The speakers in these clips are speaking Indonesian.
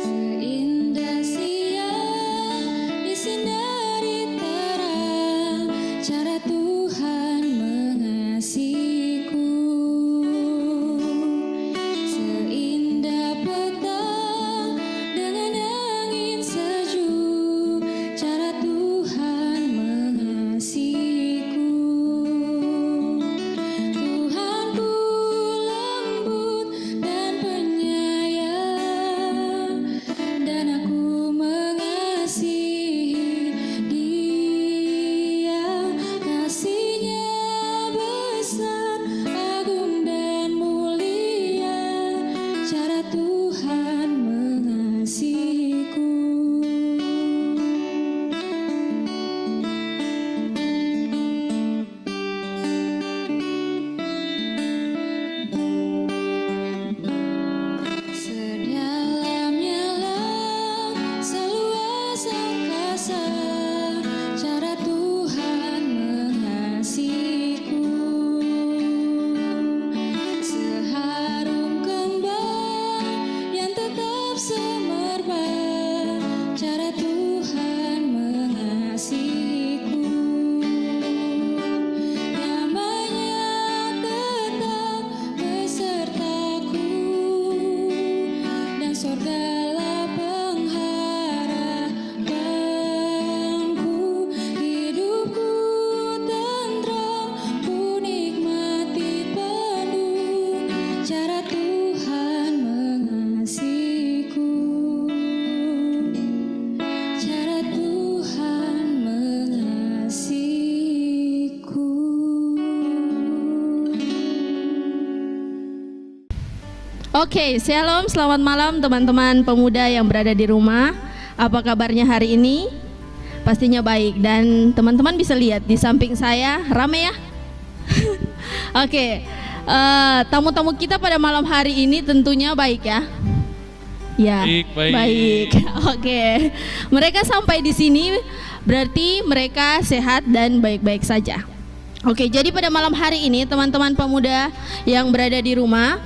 Seindah siang disinari terang, cara Tuhan mengasihiku. Seindah petang dengan angin sejuk, cara Tuhan mengasihiku. Tuhanku lembut dan penyayang, dan aku mengasihi Dia. Kasih-Nya besar, agung dan mulia, cara Tuhan mengasihiku. Sedalamnya laut, seluas angkasa, cara Tuhan mengasihiku. Seharum kembang yang tetap semerbak, cara Tuhan mengasihiku. Namanya tetap besertaku, dan sorgalah pengharapanku. Hidupku tentram, ku nikmati penuh, cara Tuhan mengasihiku. Cara Tuhan mengasihiku. Oke, shalom, selamat malam teman-teman pemuda yang berada di rumah. Apa kabarnya hari ini? Pastinya baik, dan teman-teman bisa lihat di samping saya rame ya. Oke, tamu-tamu kita pada malam hari ini tentunya baik ya. Ya, Baik. baik. Oke, mereka sampai di sini berarti mereka sehat dan baik-baik saja. Oke, jadi pada malam hari ini teman-teman pemuda yang berada di rumah,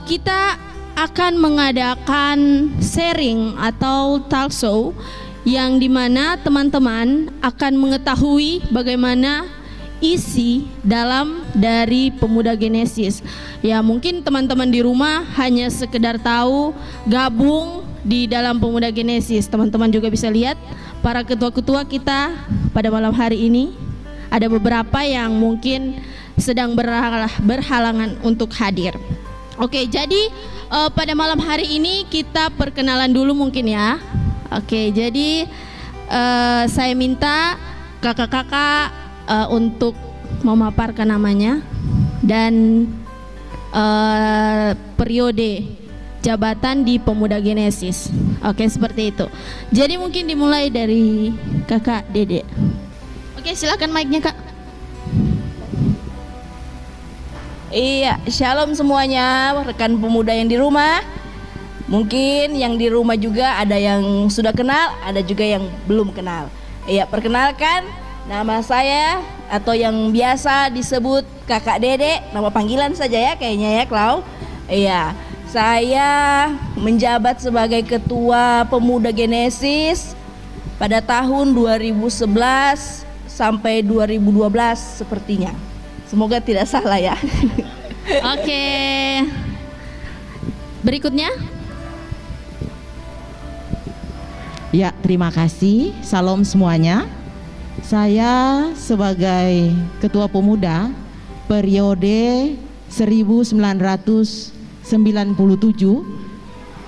kita akan mengadakan sharing atau talk show yang dimana teman-teman akan mengetahui bagaimana isi dalam dari Pemuda Genesis. Ya, mungkin teman-teman di rumah hanya sekedar tahu gabung di dalam Pemuda Genesis. Teman-teman juga bisa lihat para ketua-ketua kita pada malam hari ini. Ada beberapa yang mungkin sedang berhalangan untuk hadir. Oke, jadi pada malam hari ini kita perkenalan dulu mungkin ya. Oke, jadi saya minta kakak-kakak untuk memaparkan namanya dan periode jabatan di Pemuda Genesis. Oke, seperti itu. Jadi mungkin dimulai dari kakak Dede. Oke, silakan mic-nya kak. Iya, shalom semuanya rekan pemuda yang di rumah. Mungkin yang di rumah juga ada yang sudah kenal, ada juga yang belum kenal. Iya, perkenalkan, nama saya atau yang biasa disebut Kakak Dede, nama panggilan saja ya kayaknya ya, Klau. Iya, saya menjabat sebagai Ketua Pemuda Genesis pada tahun 2011 sampai 2012 sepertinya. Semoga tidak salah ya. Oke. Berikutnya. Ya, terima kasih. Salam semuanya. Saya sebagai Ketua Pemuda periode 1997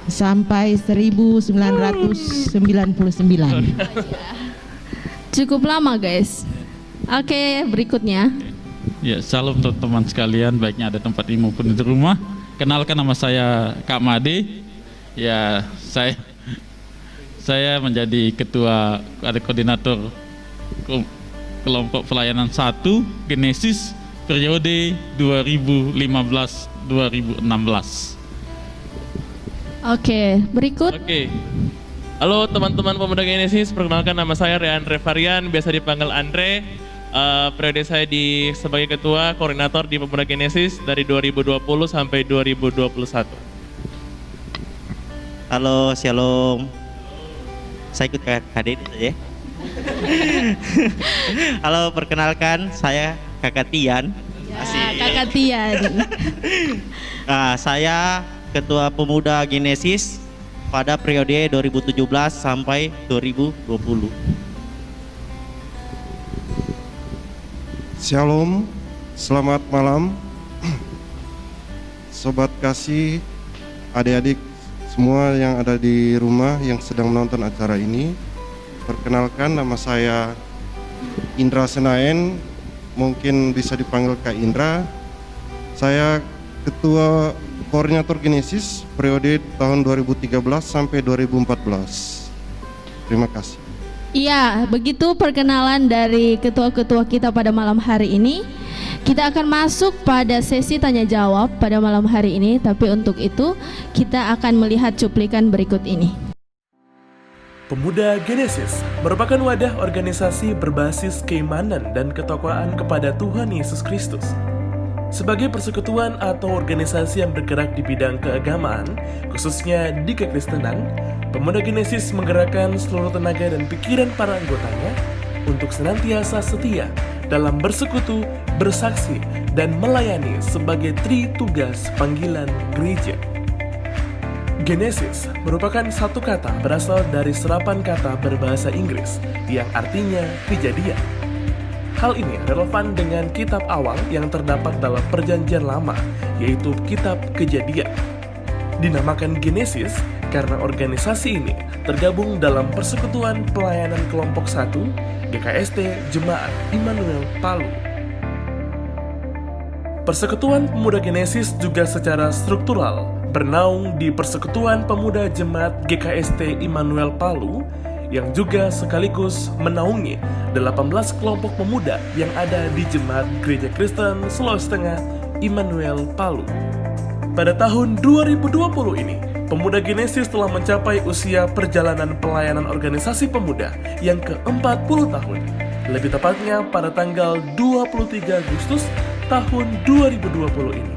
sampai 1999. Cukup lama guys. Oke, berikutnya. Ya, salam teman-teman sekalian, baiknya ada tempat ini maupun di rumah. Kenalkan, nama saya Kak Made. Ya, saya menjadi ketua koordinator kelompok pelayanan 1 Genesis periode 2015-2016. Oke, berikut. Oke. Halo teman-teman pemuda Genesis, perkenalkan nama saya Reandre Varian, biasa dipanggil Andre. Periode saya sebagai ketua koordinator di Pemuda Genesis dari 2020 sampai 2021. Halo, shalom. Saya ikut hadir saja. Halo, perkenalkan saya Kakak Tian. Kakak Tian. Nah, saya Ketua Pemuda Genesis pada periode 2017 sampai 2020. Shalom, selamat malam. Sobat kasih, adik-adik semua yang ada di rumah yang sedang menonton acara ini. Perkenalkan, nama saya Indra Senaen, mungkin bisa dipanggil Kak Indra. Saya Ketua Koordinator Genesis periode tahun 2013 sampai 2014. Terima kasih. Iya, begitu perkenalan dari ketua-ketua kita pada malam hari ini. Kita akan masuk pada sesi tanya jawab pada malam hari ini, tapi untuk itu kita akan melihat cuplikan berikut ini. Pemuda Genesis merupakan wadah organisasi berbasis keimanan dan ketakwaan kepada Tuhan Yesus Kristus. Sebagai persekutuan atau organisasi yang bergerak di bidang keagamaan, khususnya di kekristenan, Pemuda Genesis menggerakkan seluruh tenaga dan pikiran para anggotanya untuk senantiasa setia dalam bersekutu, bersaksi, dan melayani sebagai tritugas panggilan gereja. Genesis merupakan satu kata berasal dari serapan kata berbahasa Inggris yang artinya kejadian. Hal ini relevan dengan kitab awal yang terdapat dalam Perjanjian Lama, yaitu Kitab Kejadian. Dinamakan Genesis karena organisasi ini tergabung dalam Persekutuan Pelayanan Kelompok 1 GKST Jemaat Immanuel Palu. Persekutuan Pemuda Genesis juga secara struktural bernaung di Persekutuan Pemuda Jemaat GKST Immanuel Palu yang juga sekaligus menaungi 18 kelompok pemuda yang ada di Jemaat Gereja Kristen Sulawesi Tengah Immanuel Palu. Pada tahun 2020 ini, Pemuda Genesis telah mencapai usia perjalanan pelayanan organisasi pemuda yang ke-40 tahun. Lebih tepatnya pada tanggal 23 Agustus tahun 2020 ini.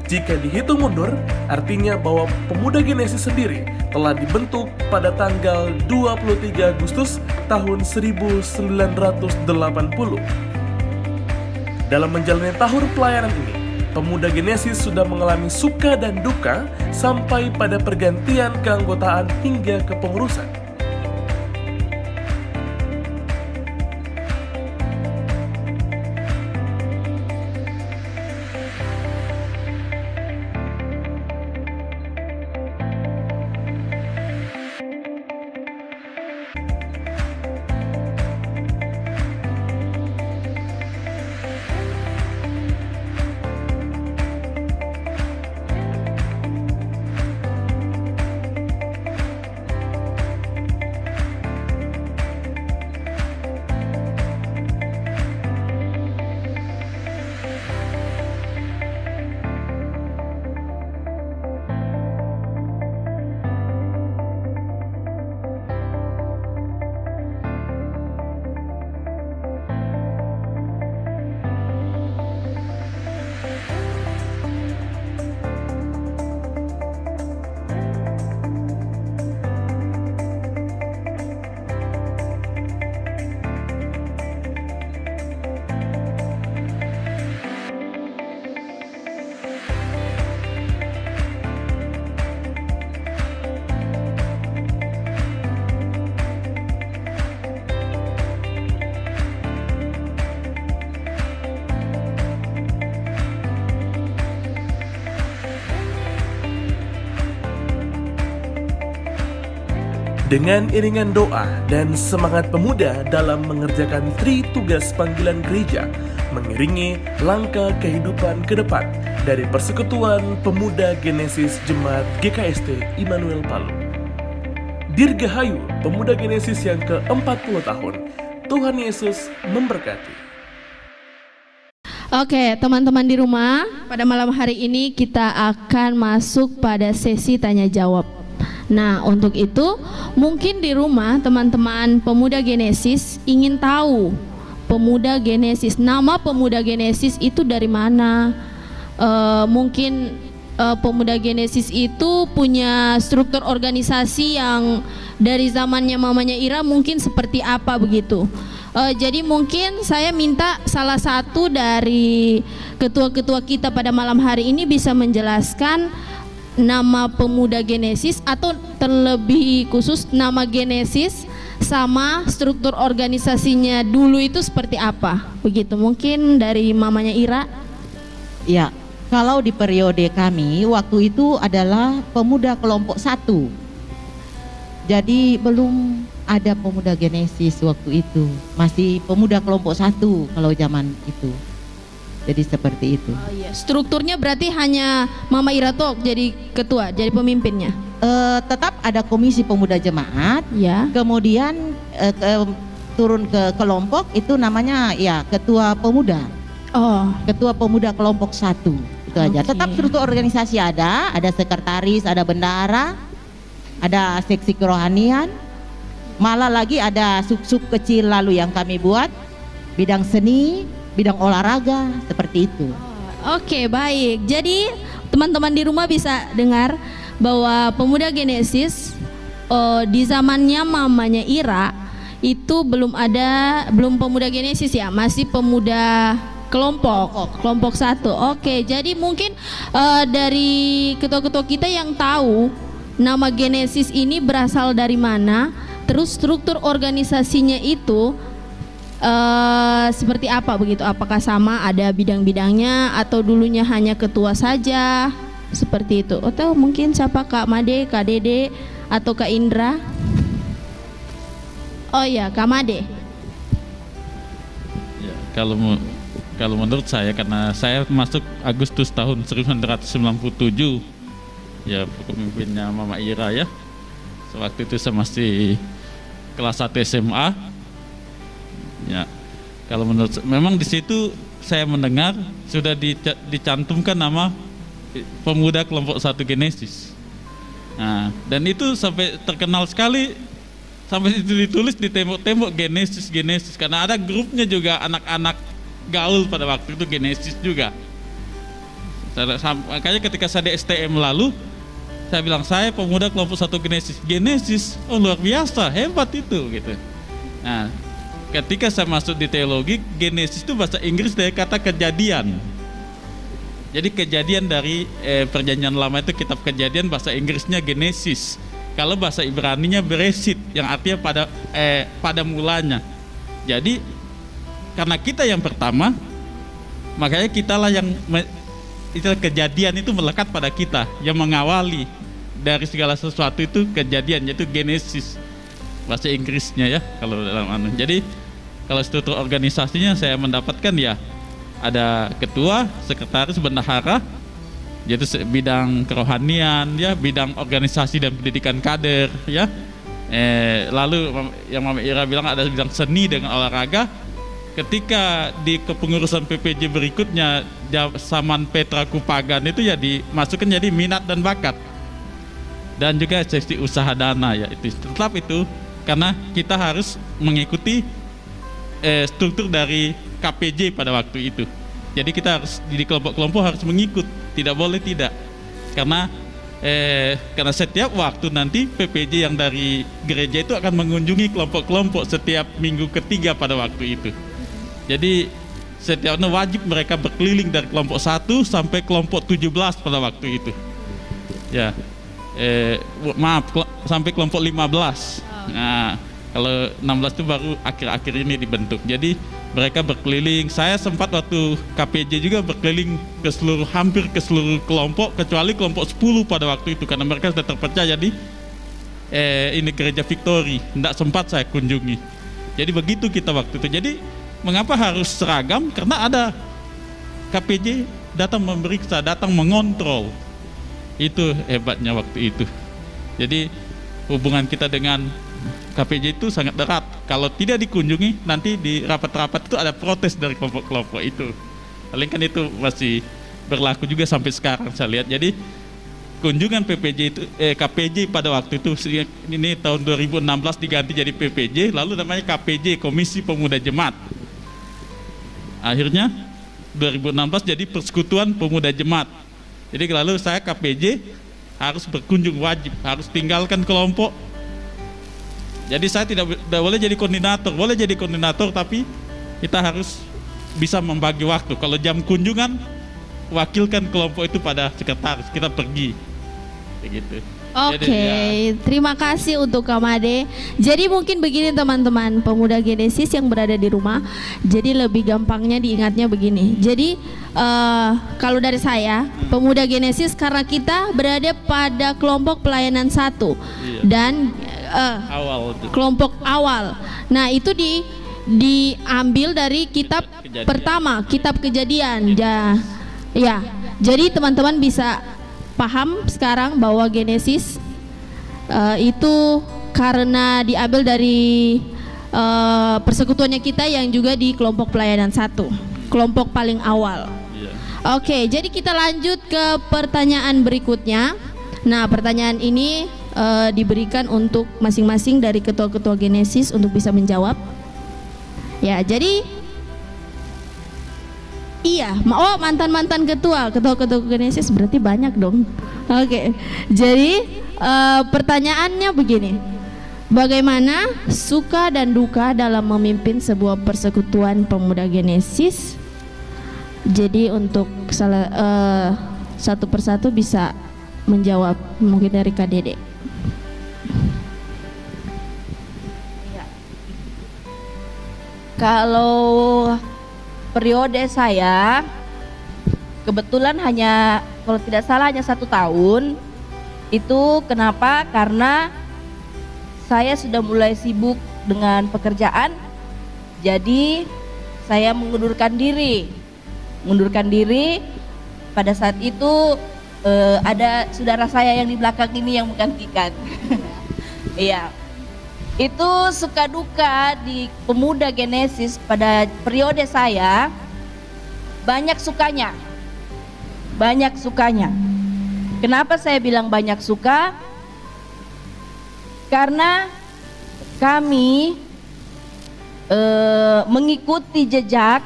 Jika dihitung mundur, artinya bahwa Pemuda Genesis sendiri telah dibentuk pada tanggal 23 Agustus tahun 1980. Dalam menjalani tahun pelayanan ini, Pemuda Genesis sudah mengalami suka dan duka sampai pada pergantian keanggotaan hingga kepengurusan. Dengan iringan doa dan semangat pemuda dalam mengerjakan tritugas panggilan gereja, mengiringi langkah kehidupan ke depan dari Persekutuan Pemuda Genesis Jemaat GKST Immanuel Palu. Dirgahayu Pemuda Genesis yang ke-40 tahun. Tuhan Yesus memberkati. Oke, teman-teman di rumah, pada malam hari ini kita akan masuk pada sesi tanya jawab. Nah, untuk itu mungkin di rumah teman-teman pemuda Genesis ingin tahu pemuda Genesis, nama pemuda Genesis itu dari mana? Mungkin pemuda Genesis itu punya struktur organisasi yang dari zamannya mamanya Ira mungkin seperti apa begitu. Jadi mungkin saya minta salah satu dari ketua-ketua kita pada malam hari ini bisa menjelaskan nama pemuda Genesis atau terlebih khusus nama Genesis sama struktur organisasinya dulu itu seperti apa begitu. Mungkin dari mamanya Ira. Ya, kalau di periode kami waktu itu adalah pemuda kelompok 1. Jadi belum ada pemuda Genesis waktu itu, masih pemuda kelompok 1 kalau zaman itu. Jadi seperti itu. Oh iya, strukturnya berarti hanya Mama Ira Tok jadi ketua, jadi pemimpinnya. Tetap ada komisi pemuda jemaat, Ya. kemudian turun ke kelompok itu namanya ya ketua pemuda. Oh, Ketua pemuda kelompok 1 itu aja. Oke. Tetap struktur organisasi ada sekretaris, ada bendara, ada seksi kerohanian, malah lagi ada sub-sub kecil lalu yang kami buat bidang seni, bidang olahraga seperti itu. oke, baik. Jadi teman-teman di rumah bisa dengar bahwa pemuda Genesis di zamannya mamanya Ira itu belum pemuda Genesis ya, masih pemuda kelompok 1. Oke, jadi mungkin dari ketua-ketua kita yang tahu nama Genesis ini berasal dari mana, terus struktur organisasinya itu seperti apa begitu? Apakah sama ada bidang-bidangnya atau dulunya hanya ketua saja seperti itu? Atau mungkin siapa, Kak Made, Kak Dede atau Kak Indra? Oh ya, Kak Made. Ya, kalau menurut saya, karena saya masuk Agustus tahun 1997, ya pemimpinnya Mama Ira ya. Sewaktu itu saya masih kelas 1 SMA. Ya, kalau menurut memang di situ saya mendengar sudah dicantumkan nama pemuda kelompok 1 Genesis. Nah, dan itu sampai terkenal sekali, sampai itu ditulis di tembok-tembok Genesis karena ada grupnya juga anak-anak gaul pada waktu itu Genesis juga. Makanya ketika saya di STM lalu saya bilang saya pemuda kelompok 1 Genesis, oh luar biasa, hebat itu gitu. Nah, ketika saya masuk di teologi, Genesis itu bahasa Inggris dari kata kejadian. Jadi kejadian dari perjanjian lama itu kitab kejadian, bahasa Inggrisnya Genesis. Kalau bahasa Ibraninya Bereshit yang artinya pada mulanya. Jadi karena kita yang pertama, makanya kitalah yang kejadian itu melekat pada kita, yang mengawali dari segala sesuatu itu kejadian, yaitu Genesis bahasa Inggrisnya ya kalau dalam Jadi kalau struktur organisasinya saya mendapatkan ya ada ketua, sekretaris, bendahara, yaitu bidang kerohanian ya, bidang organisasi dan pendidikan kader ya. Lalu yang Mama Ira bilang ada bidang seni dengan olahraga. Ketika di kepengurusan PPJ berikutnya zaman Petra Kupagan itu ya dimasukkan jadi minat dan bakat, dan juga seksi usaha dana ya. Itu tetap itu karena kita harus mengikuti struktur dari KPJ pada waktu itu. Jadi kita harus di kelompok-kelompok harus mengikut, tidak boleh tidak, karena setiap waktu nanti PPJ yang dari gereja itu akan mengunjungi kelompok-kelompok setiap minggu ketiga pada waktu itu. Jadi setiap wajib mereka berkeliling dari kelompok 1 sampai kelompok 17 pada waktu itu. Ya, sampai kelompok 15. Nah, kalau 16 itu baru akhir-akhir ini dibentuk. Jadi mereka berkeliling. Saya sempat waktu KPJ juga berkeliling hampir ke seluruh kelompok kecuali kelompok 10 pada waktu itu karena mereka sudah terpercaya di ini gereja Victory. Tidak sempat saya kunjungi. Jadi begitu kita waktu itu. Jadi mengapa harus seragam? Karena ada KPJ datang memeriksa, datang mengontrol. Itu hebatnya waktu itu. Jadi hubungan kita dengan KPJ itu sangat erat. Kalau tidak dikunjungi, nanti di rapat-rapat itu ada protes dari kelompok-kelompok itu. Paling kan itu masih berlaku juga sampai sekarang saya lihat. Jadi kunjungan PPJ itu KPJ pada waktu itu, ini tahun 2016 diganti jadi PPJ, lalu namanya KPJ, Komisi Pemuda Jemaat. Akhirnya 2016 jadi Persekutuan Pemuda Jemaat. Jadi lalu saya KPJ harus berkunjung, wajib, harus tinggalkan kelompok. Jadi saya tidak boleh jadi koordinator, boleh jadi koordinator tapi kita harus bisa membagi waktu. Kalau jam kunjungan, wakilkan kelompok itu pada sekretaris, kita pergi. Kayak gitu. Oke, Jadi, ya. terima kasih untuk Kamade. Jadi mungkin begini teman-teman pemuda Genesis yang berada di rumah. Jadi lebih gampangnya diingatnya begini. Jadi kalau dari saya, pemuda Genesis karena kita berada pada kelompok pelayanan 1 dan Awal itu. kelompok awal. Nah itu diambil dari kitab Kejadian. pertama, kitab Kejadian. Ya, jadi teman-teman bisa paham sekarang bahwa Genesis itu karena diambil dari persekutuannya kita yang juga di kelompok pelayanan 1, kelompok paling awal. Iya. Oke, jadi kita lanjut ke pertanyaan berikutnya. Nah, pertanyaan ini diberikan untuk masing-masing dari ketua-ketua Genesis untuk bisa menjawab. Ya, jadi iya, mantan-mantan ketua-ketua Genesis berarti banyak dong. Oke, jadi pertanyaannya begini. Bagaimana suka dan duka dalam memimpin sebuah persekutuan pemuda Genesis? Jadi untuk satu persatu bisa menjawab, mungkin dari Kak Dede. Kalau periode saya kebetulan hanya, kalau tidak salah hanya 1 tahun. Itu kenapa? Karena saya sudah mulai sibuk dengan pekerjaan, jadi saya mengundurkan diri. Pada saat itu ada saudara saya yang di belakang ini yang menggantikan. Iya. Itu suka duka di pemuda Genesis pada periode saya, banyak sukanya. Kenapa saya bilang banyak suka? Karena kami mengikuti jejak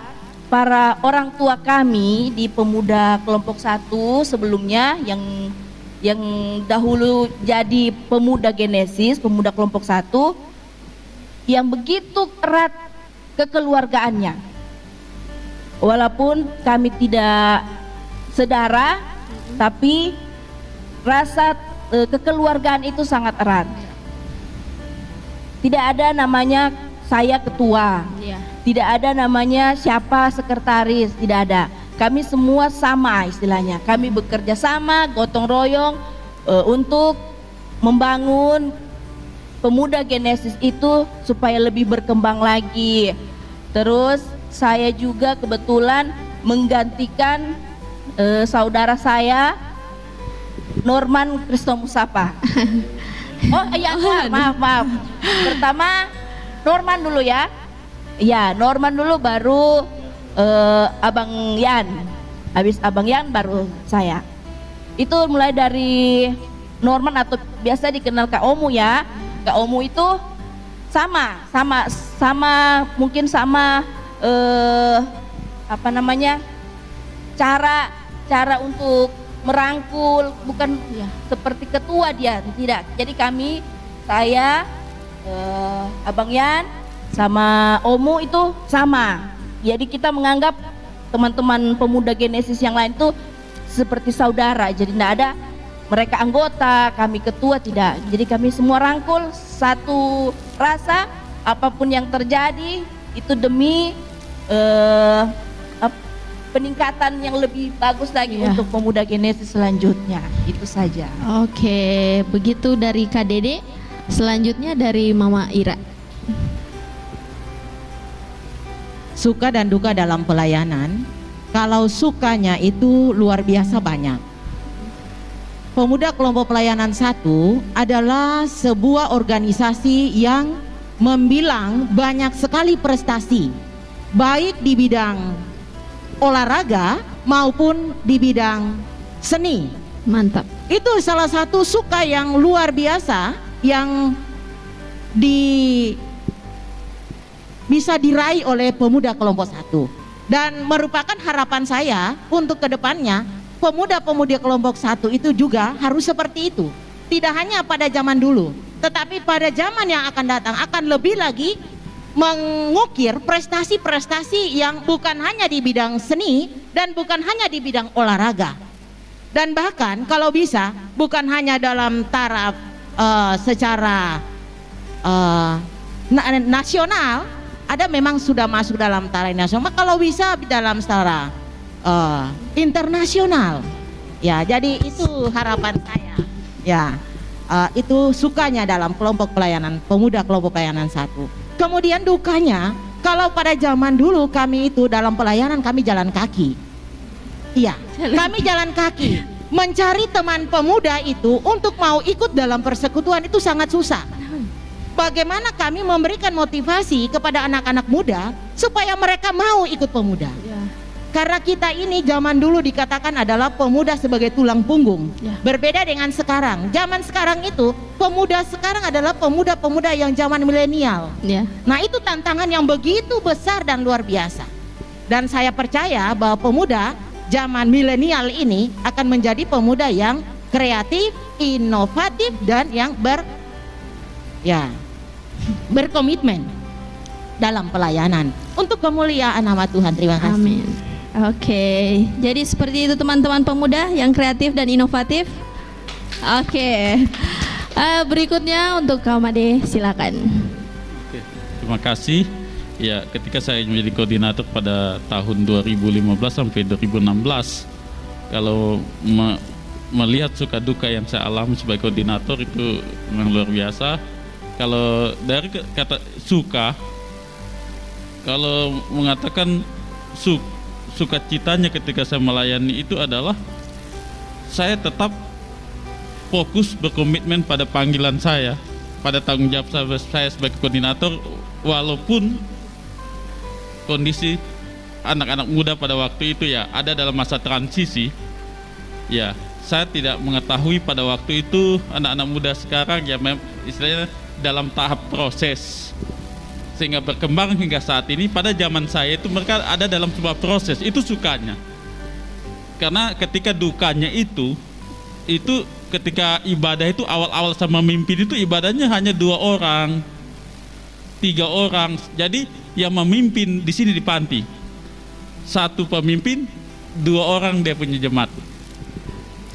para orang tua kami di pemuda kelompok 1 sebelumnya yang dahulu jadi pemuda Genesis, pemuda kelompok 1, yang begitu erat kekeluargaannya. Walaupun kami tidak sedara, tapi rasa kekeluargaan itu sangat erat. Tidak ada namanya saya ketua, tidak ada namanya siapa sekretaris, tidak ada. Kami semua sama istilahnya. Kami bekerja sama, gotong royong untuk membangun pemuda Genesis itu supaya lebih berkembang lagi. Terus saya juga kebetulan menggantikan saudara saya Norman Kristo Musapa. Oh iya, maaf. Pertama Norman dulu ya. Ya, Norman dulu baru Abang Yan. Habis Abang Yan baru saya. Itu mulai dari Norman atau biasa dikenal Kak Omu ya. Kak Omu itu sama mungkin sama cara untuk merangkul, bukan ya, seperti ketua dia, tidak. Jadi saya Abang Yan sama Omu itu sama. Jadi kita menganggap teman-teman pemuda Genesis yang lain itu seperti saudara. Jadi tidak ada mereka anggota, kami ketua, tidak. Jadi kami semua rangkul satu rasa, apapun yang terjadi itu demi peningkatan yang lebih bagus lagi untuk pemuda Genesis selanjutnya. Itu saja. Oke, begitu dari Kak Dede. Selanjutnya dari Mama Ira. Suka dan duka dalam pelayanan. Kalau sukanya itu luar biasa banyak. Pemuda Kelompok Pelayanan 1 adalah sebuah organisasi yang membilang banyak sekali prestasi, baik di bidang olahraga maupun di bidang seni. Mantap. Itu salah satu suka yang luar biasa yang bisa diraih oleh pemuda kelompok 1, dan merupakan harapan saya untuk kedepannya pemuda-pemudi kelompok 1 itu juga harus seperti itu. Tidak hanya pada zaman dulu, tetapi pada zaman yang akan datang akan lebih lagi mengukir prestasi-prestasi yang bukan hanya di bidang seni dan bukan hanya di bidang olahraga, dan bahkan kalau bisa bukan hanya dalam taraf secara nasional, ada memang sudah masuk dalam taraf nasional, kalau bisa dalam secara internasional. Ya, jadi itu harapan saya. Ya, itu sukanya dalam kelompok pelayanan pemuda kelompok pelayanan 1. Kemudian dukanya, kalau pada zaman dulu kami itu dalam pelayanan kami jalan kaki. Iya, kami jalan kaki. Mencari teman pemuda itu untuk mau ikut dalam persekutuan itu sangat susah. Bagaimana kami memberikan motivasi kepada anak-anak muda supaya mereka mau ikut pemuda? Karena kita ini zaman dulu dikatakan adalah pemuda sebagai tulang punggung. Berbeda dengan sekarang. Zaman sekarang itu pemuda sekarang adalah pemuda-pemuda yang zaman milenial. Nah, itu tantangan yang begitu besar dan luar biasa. Dan saya percaya bahwa pemuda zaman milenial ini akan menjadi pemuda yang kreatif, inovatif, dan yang berkomitmen dalam pelayanan untuk kemuliaan nama Tuhan. Terima kasih. Amin. Oke, jadi seperti itu teman-teman pemuda yang kreatif dan inovatif. Oke, berikutnya untuk Kak Made, silakan. Oke, terima kasih. Ya, ketika saya menjadi koordinator pada tahun 2015 sampai 2016, kalau melihat suka duka yang saya alami sebagai koordinator itu memang luar biasa. Kalau dari kata suka, kalau mengatakan sukacitanya ketika saya melayani itu adalah saya tetap fokus berkomitmen pada panggilan saya, pada tanggung jawab saya sebagai koordinator, walaupun kondisi anak-anak muda pada waktu itu ya ada dalam masa transisi. Ya, saya tidak mengetahui pada waktu itu anak-anak muda sekarang ya istilahnya dalam tahap proses sehingga berkembang hingga saat ini. Pada zaman saya itu mereka ada dalam sebuah proses, itu sukanya. Karena ketika dukanya itu ketika ibadah itu awal-awal sama memimpin itu ibadahnya hanya 2 orang, 3 orang. Jadi yang memimpin di sini di panti 1 pemimpin, 2 orang dia punya jemaat.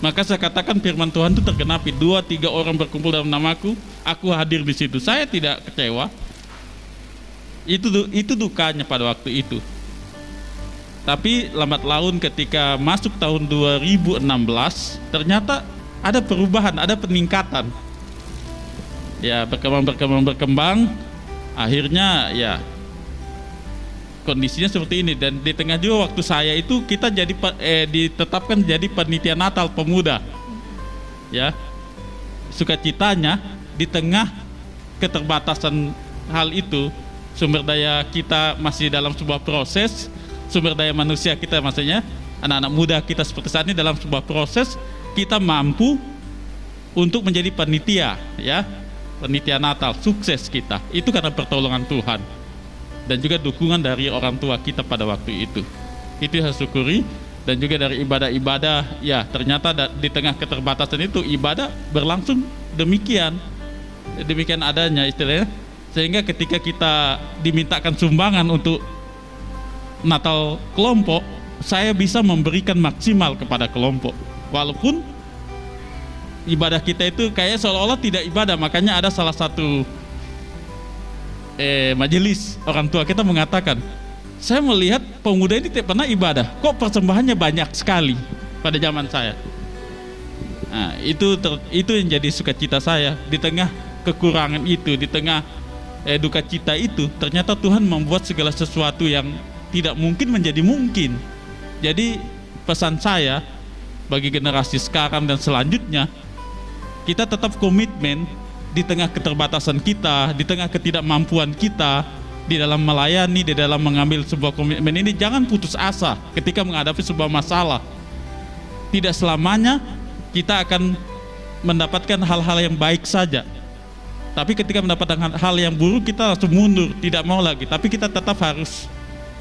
Maka saya katakan firman Tuhan itu tergenapi, 2-3 orang berkumpul dalam namaku, aku hadir di situ. Saya tidak kecewa. Itu dukanya pada waktu itu. Tapi lambat laun ketika masuk tahun 2016 ternyata ada perubahan, ada peningkatan. Ya, berkembang. Akhirnya ya kondisinya seperti ini, dan di tengah juga waktu saya itu kita jadi ditetapkan jadi panitia Natal pemuda. Ya. Sukacitanya di tengah keterbatasan hal itu, sumber daya kita masih dalam sebuah proses, sumber daya manusia kita maksudnya anak-anak muda kita seperti saat ini dalam sebuah proses, kita mampu untuk menjadi panitia, ya, panitia Natal, sukses kita. Itu karena pertolongan Tuhan dan juga dukungan dari orang tua kita pada waktu itu. Itu saya syukuri. Dan juga dari ibadah-ibadah, ya ternyata di tengah keterbatasan itu ibadah berlangsung demikian adanya istilahnya. Sehingga ketika kita dimintakan sumbangan untuk Natal kelompok, saya bisa memberikan maksimal kepada kelompok. Walaupun ibadah kita itu kayak seolah-olah tidak ibadah. Makanya ada salah satu majelis orang tua kita mengatakan, saya melihat pemuda ini tidak pernah ibadah, kok persembahannya banyak sekali pada zaman saya. Nah, itu yang jadi sukacita saya. Di tengah kekurangan itu, di tengah duka cita itu, ternyata Tuhan membuat segala sesuatu yang tidak mungkin menjadi mungkin. Jadi pesan saya bagi generasi sekarang dan selanjutnya, kita tetap komitmen di tengah keterbatasan kita, di tengah ketidakmampuan kita, di dalam melayani, di dalam mengambil sebuah komitmen ini. Jangan putus asa ketika menghadapi sebuah masalah. Tidak selamanya kita akan mendapatkan hal-hal yang baik saja. Tapi ketika mendapatkan hal yang buruk, kita langsung mundur, tidak mau lagi. Tapi kita tetap harus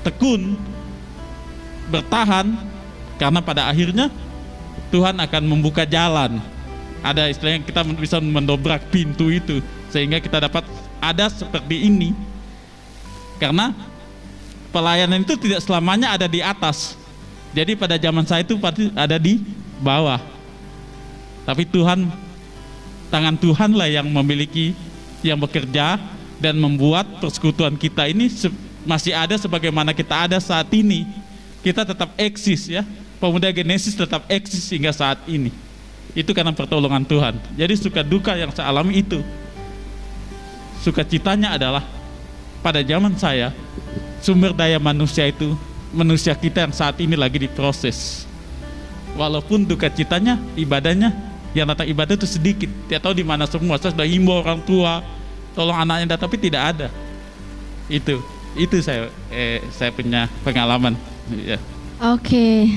tekun, bertahan, karena pada akhirnya Tuhan akan membuka jalan. Ada istilahnya kita bisa mendobrak pintu itu, sehingga kita dapat ada seperti ini. Karena pelayanan itu tidak selamanya ada di atas. Jadi pada zaman saya itu pasti ada di bawah. Tapi tangan Tuhanlah yang memiliki, yang bekerja dan membuat persekutuan kita ini masih ada sebagaimana kita ada saat ini. Kita tetap eksis ya. Pemuda Genesis tetap eksis hingga saat ini. Itu karena pertolongan Tuhan. Jadi suka duka yang saya alami itu. Sukacitanya adalah pada zaman saya, sumber daya manusia itu, manusia kita yang saat ini lagi diproses. Walaupun duka citanya, ibadahnya, yang datang ibadah itu sedikit. Tidak tahu di mana semua. Saya sudah himbau orang tua, tolong anaknya datang, tapi tidak ada. Itu saya punya pengalaman. Ya. Oke.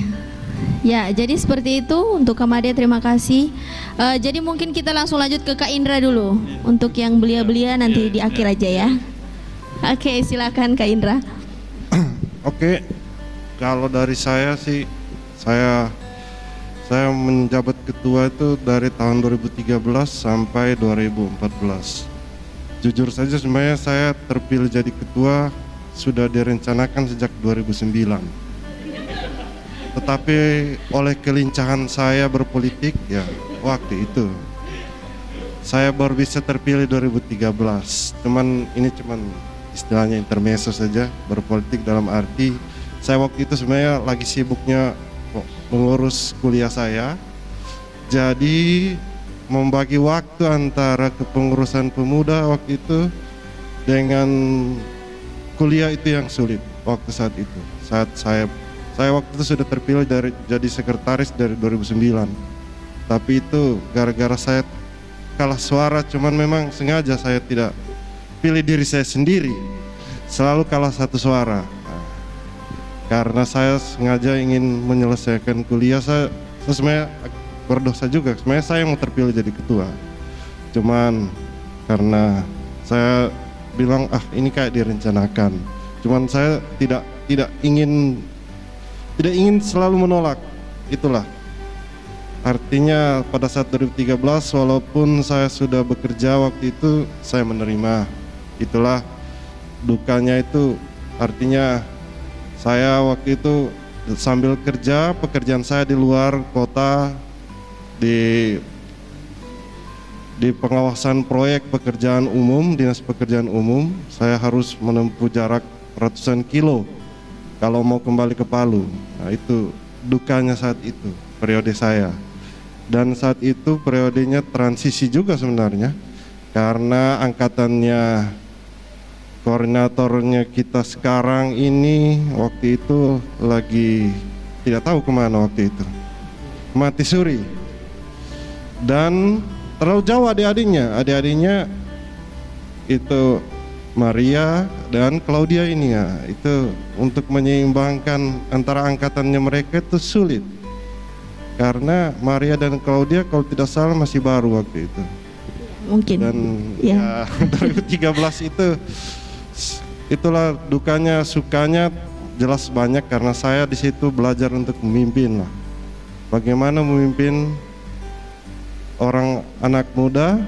Ya, jadi seperti itu untuk Kak Made, terima kasih. Jadi mungkin kita langsung lanjut ke Kak Indra dulu. Untuk yang belia-belia nanti di akhir aja ya. Oke, silakan Kak Indra. Oke, kalau dari saya sih, saya menjabat ketua itu dari tahun 2013 sampai 2014. Jujur saja sebenarnya saya terpilih jadi ketua sudah direncanakan sejak 2009. Tetapi oleh kelincahan saya berpolitik ya waktu itu saya baru bisa terpilih 2013. Ini cuman istilahnya intermezzo saja, berpolitik dalam arti saya waktu itu sebenarnya lagi sibuknya mengurus kuliah saya. Jadi membagi waktu antara kepengurusan pemuda waktu itu dengan kuliah itu yang sulit waktu saat itu. Saat saya waktu itu sudah terpilih jadi sekretaris dari 2009. Tapi itu gara-gara saya kalah suara, cuman memang sengaja saya tidak pilih diri saya sendiri. Selalu kalah satu suara. Karena saya sengaja ingin menyelesaikan kuliah, saya sebenarnya berdosa juga. Sebenarnya saya yang mau terpilih jadi ketua. Cuman karena saya bilang ini kayak direncanakan. Cuman saya tidak ingin selalu menolak. Itulah. Artinya pada saat 2013 walaupun saya sudah bekerja waktu itu saya menerima. Itulah dukanya itu, artinya saya waktu itu sambil kerja, pekerjaan saya di luar kota, di pengawasan proyek pekerjaan umum, dinas pekerjaan umum, saya harus menempuh jarak ratusan kilo kalau mau kembali ke Palu. Nah itu dukanya saat itu, periode saya. Dan saat itu periodenya transisi juga sebenarnya, karena angkatannya koordinatornya kita sekarang ini waktu itu lagi tidak tahu kemana waktu itu, mati suri. Dan terlalu jauh adik-adiknya itu Maria dan Claudia ini ya, itu untuk menyeimbangkan antara angkatannya mereka itu sulit. Karena Maria dan Claudia kalau tidak salah masih baru waktu itu. Mungkin. Dan ya 2013 itulah dukanya, sukanya jelas banyak karena saya di situ belajar untuk memimpin lah. Bagaimana memimpin orang anak muda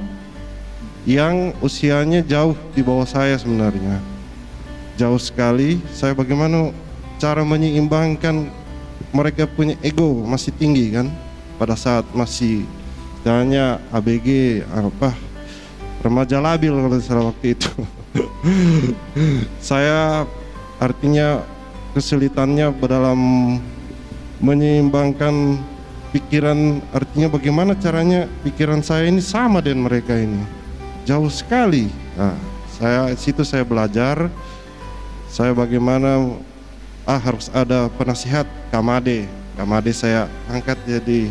yang usianya jauh di bawah saya sebenarnya. Jauh sekali. Saya bagaimana cara menyeimbangkan, mereka punya ego masih tinggi kan pada saat masih misalnya ABG remaja labil kalau salah waktu itu. Saya artinya kesulitannya dalam menyeimbangkan pikiran, artinya bagaimana caranya pikiran saya ini sama dengan mereka ini, jauh sekali. Nah, saya belajar, saya bagaimana harus ada penasihat Kak Made saya angkat jadi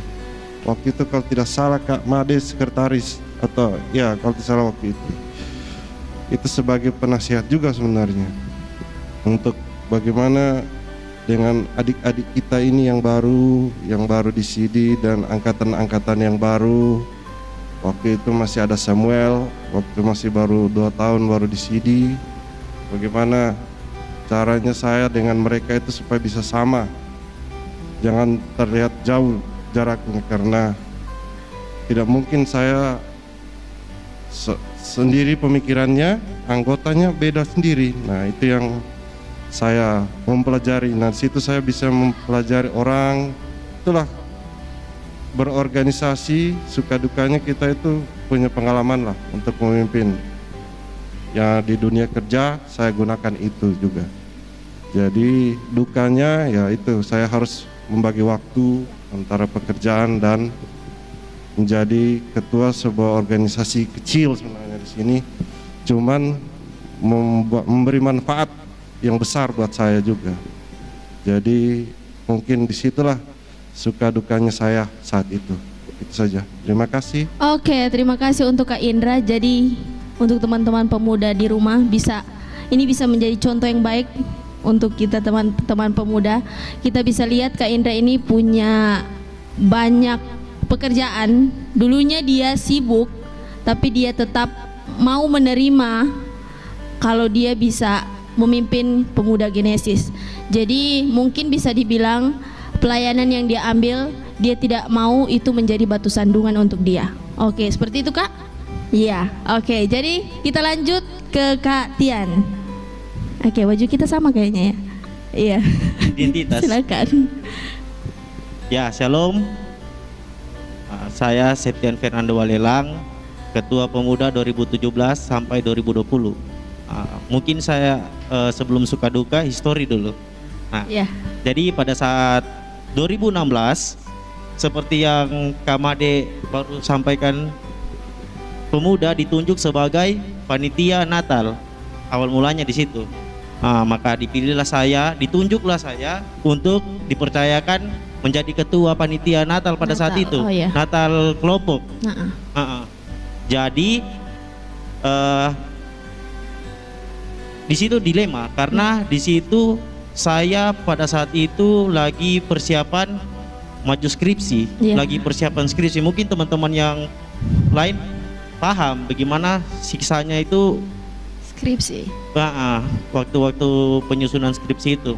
waktu itu kalau tidak salah Kak Made sekretaris atau ya kalau tidak salah waktu itu sebagai penasihat juga sebenarnya untuk bagaimana dengan adik-adik kita ini yang baru di CD dan angkatan-angkatan yang baru. Waktu itu masih ada Samuel, waktu masih baru 2 tahun baru di CD. Bagaimana caranya saya dengan mereka itu supaya bisa sama. Jangan terlihat jauh jaraknya, karena tidak mungkin saya sendiri pemikirannya, anggotanya beda sendiri. Nah, itu yang saya mempelajari. Nah, di situ saya bisa mempelajari orang. Itulah berorganisasi, suka dukanya kita itu punya pengalaman lah untuk memimpin. Ya, di dunia kerja saya gunakan itu juga. Jadi dukanya ya itu, saya harus membagi waktu antara pekerjaan dan menjadi ketua sebuah organisasi kecil sebenarnya di sini. Cuman memberi manfaat yang besar buat saya juga. Jadi mungkin disitulah suka dukanya saya saat itu. Itu saja. Terima kasih. Oke, terima kasih untuk Kak Indra. Jadi untuk teman-teman pemuda di rumah ini bisa menjadi contoh yang baik untuk kita teman-teman pemuda. Kita bisa lihat Kak Indra ini punya banyak pekerjaan. Dulunya dia sibuk, tapi dia tetap mau menerima kalau dia bisa memimpin pemuda Genesis. Jadi mungkin bisa dibilang pelayanan yang dia ambil, dia tidak mau itu menjadi batu sandungan untuk dia. Oke, seperti itu Kak? Iya, oke. Jadi kita lanjut ke Kak Tian. Oke, baju kita sama kayaknya ya. Iya. Identitas. Silakan. Ya, shalom. Saya Septian Fernando Walelang, Ketua Pemuda 2017 sampai 2020. Mungkin saya sebelum suka duka histori dulu. Nah, Iya. jadi pada saat 2016 seperti yang Kak Made baru sampaikan, pemuda ditunjuk sebagai panitia Natal. Awal mulanya di situ. Maka dipilihlah saya, ditunjuklah saya untuk dipercayakan menjadi ketua panitia Natal pada saat Natal, itu. oh iya. Natal kelompok. Nah, Jadi di situ dilema karena di situ saya pada saat itu lagi persiapan maju skripsi, Iya. lagi persiapan skripsi. Mungkin teman-teman yang lain paham bagaimana siksanya itu skripsi. waktu-waktu penyusunan skripsi itu.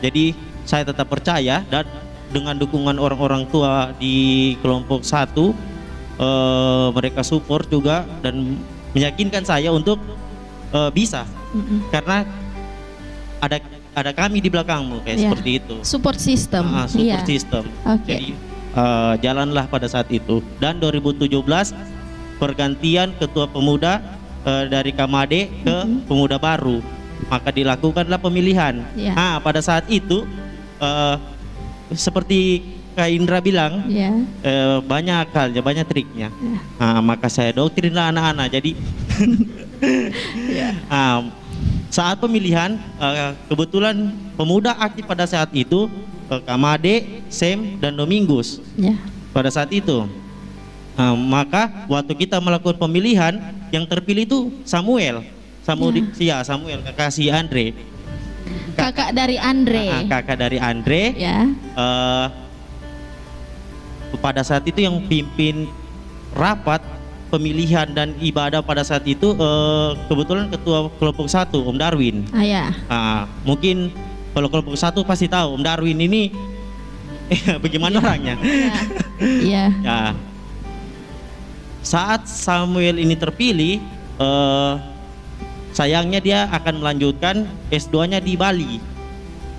Jadi saya tetap percaya dan dengan dukungan orang-orang tua di kelompok 1, mereka support juga dan meyakinkan saya untuk bisa, karena ada kami di belakangmu kayak Iya. seperti itu. Support system. Support Iya. system. Oke. Jadi jalanlah pada saat itu. Dan 2017 pergantian ketua pemuda dari Kamade ke pemuda baru. Maka dilakukanlah pemilihan. Iya. Pada saat itu seperti Kak Indra bilang, Iya. banyak halnya, banyak triknya. Maka saya doktrinlah anak-anak. Jadi saat pemilihan kebetulan pemuda aktif pada saat itu Kamade, Sem, dan Domingus Ya. pada saat itu. Maka waktu kita melakukan pemilihan, yang terpilih itu Samuel, Samuel kekasih Andre, Kakak dari Andre. kakak dari Andre. Ya. Pada saat itu yang pimpin rapat pemilihan dan ibadah pada saat itu kebetulan ketua kelompok 1 Om Darwin. Ya. Mungkin kalau kelompok 1 pasti tahu Om Darwin ini bagaimana orangnya. Iya. Ya. Saat Samuel ini terpilih, sayangnya dia akan melanjutkan S2-nya di Bali.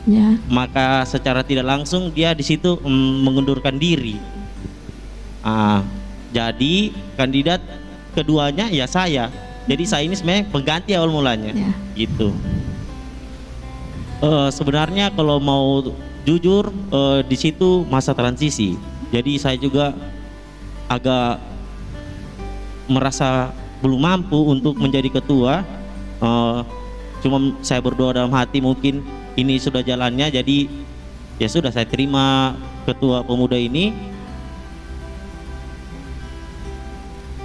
Ya. Maka secara tidak langsung dia di situ mengundurkan diri. Jadi kandidat keduanya ya saya. Jadi saya ini sebenarnya pengganti awal mulanya. Ya. Gitu. Sebenarnya kalau mau jujur di situ masa transisi. Jadi saya juga agak merasa belum mampu untuk menjadi ketua. Cuma saya berdoa dalam hati mungkin ini sudah jalannya, jadi ya sudah saya terima ketua pemuda ini.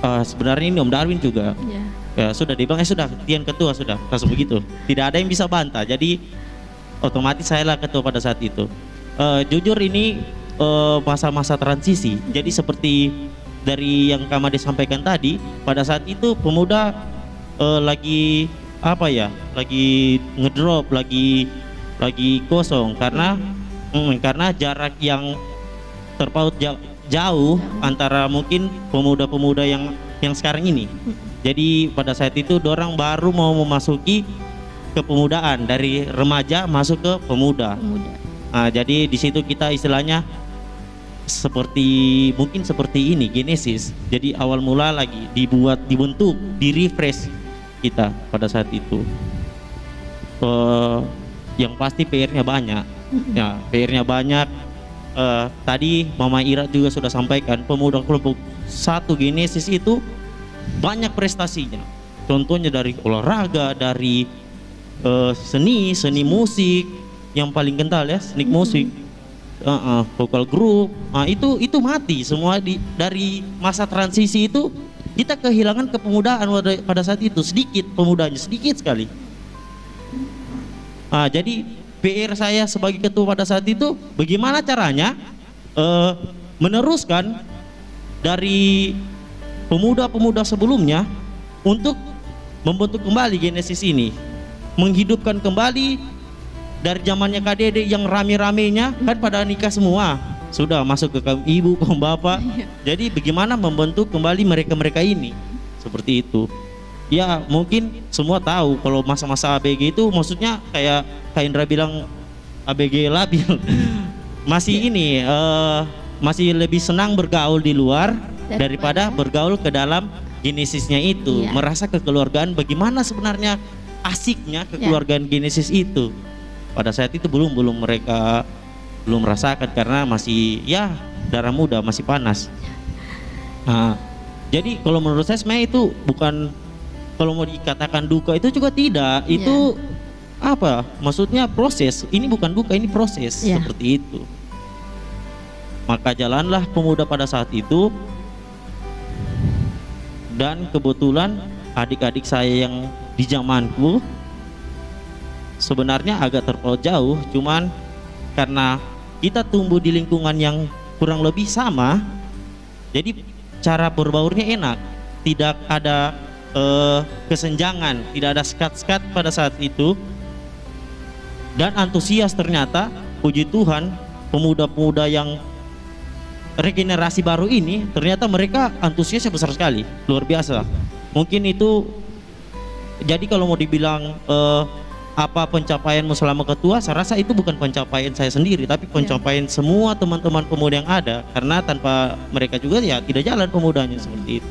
Sebenarnya ini Om Darwin juga ya sudah dibilang sudah Tian ketua sudah langsung begitu, tidak ada yang bisa bantah. Jadi otomatis saya lah ketua pada saat itu. Jujur ini masa-masa transisi. Jadi seperti dari yang Kamade sampaikan tadi, pada saat itu pemuda lagi apa ya, lagi ngedrop, lagi kosong karena jarak yang terpaut jauh antara mungkin pemuda-pemuda yang sekarang ini. Jadi pada saat itu dorang baru mau memasuki kepemudaan, dari remaja masuk ke pemuda. Nah, jadi di situ kita istilahnya mungkin seperti ini Genesis. Jadi awal mula lagi dibentuk, di-refresh kita pada saat itu. Yang pasti PR-nya banyak. Ya, PR-nya banyak. Tadi Mama Ira juga sudah sampaikan, pemuda kelompok 1 Genesis itu banyak prestasinya. Contohnya dari olahraga, dari seni musik yang paling kental ya, seni musik. Vokal grup, itu mati semua dari masa transisi itu. Kita kehilangan kepemudaan pada saat itu, sedikit pemudanya, sedikit sekali. Jadi PR saya sebagai ketua pada saat itu, bagaimana caranya meneruskan dari pemuda-pemuda sebelumnya untuk membentuk kembali Genesis ini, menghidupkan kembali. Dari zamannya KDD yang rame-ramenya kan pada nikah semua, sudah masuk ke kaum ibu, kaum bapak. Jadi bagaimana membentuk kembali mereka-mereka ini, seperti itu. Ya mungkin semua tahu kalau masa-masa ABG itu maksudnya kayak Kak Indra bilang ABG labil. Masih ini masih lebih senang bergaul di luar daripada bergaul ke dalam Genesisnya itu. Merasa kekeluargaan, bagaimana sebenarnya asiknya kekeluargaan Genesis itu. Pada saat itu mereka belum merasakan karena masih ya darah muda, masih panas. Jadi kalau menurut saya sebenarnya itu bukan, kalau mau dikatakan duka itu juga tidak, itu apa? Maksudnya proses. Ini bukan duka, ini proses, seperti itu. Maka jalanlah pemuda pada saat itu, dan kebetulan adik-adik saya yang di zamanku sebenarnya agak terpaut jauh, cuman karena kita tumbuh di lingkungan yang kurang lebih sama, jadi cara berbaurnya enak, tidak ada kesenjangan, tidak ada skat-skat pada saat itu, dan antusias. Ternyata puji Tuhan, pemuda-pemuda yang regenerasi baru ini ternyata mereka antusiasnya besar sekali, luar biasa. Mungkin itu jadi kalau mau dibilang apa pencapaianmu selama ketua, saya rasa itu bukan pencapaian saya sendiri, tapi pencapaian semua teman-teman pemuda yang ada, karena tanpa mereka juga ya tidak jalan pemudanya, seperti itu.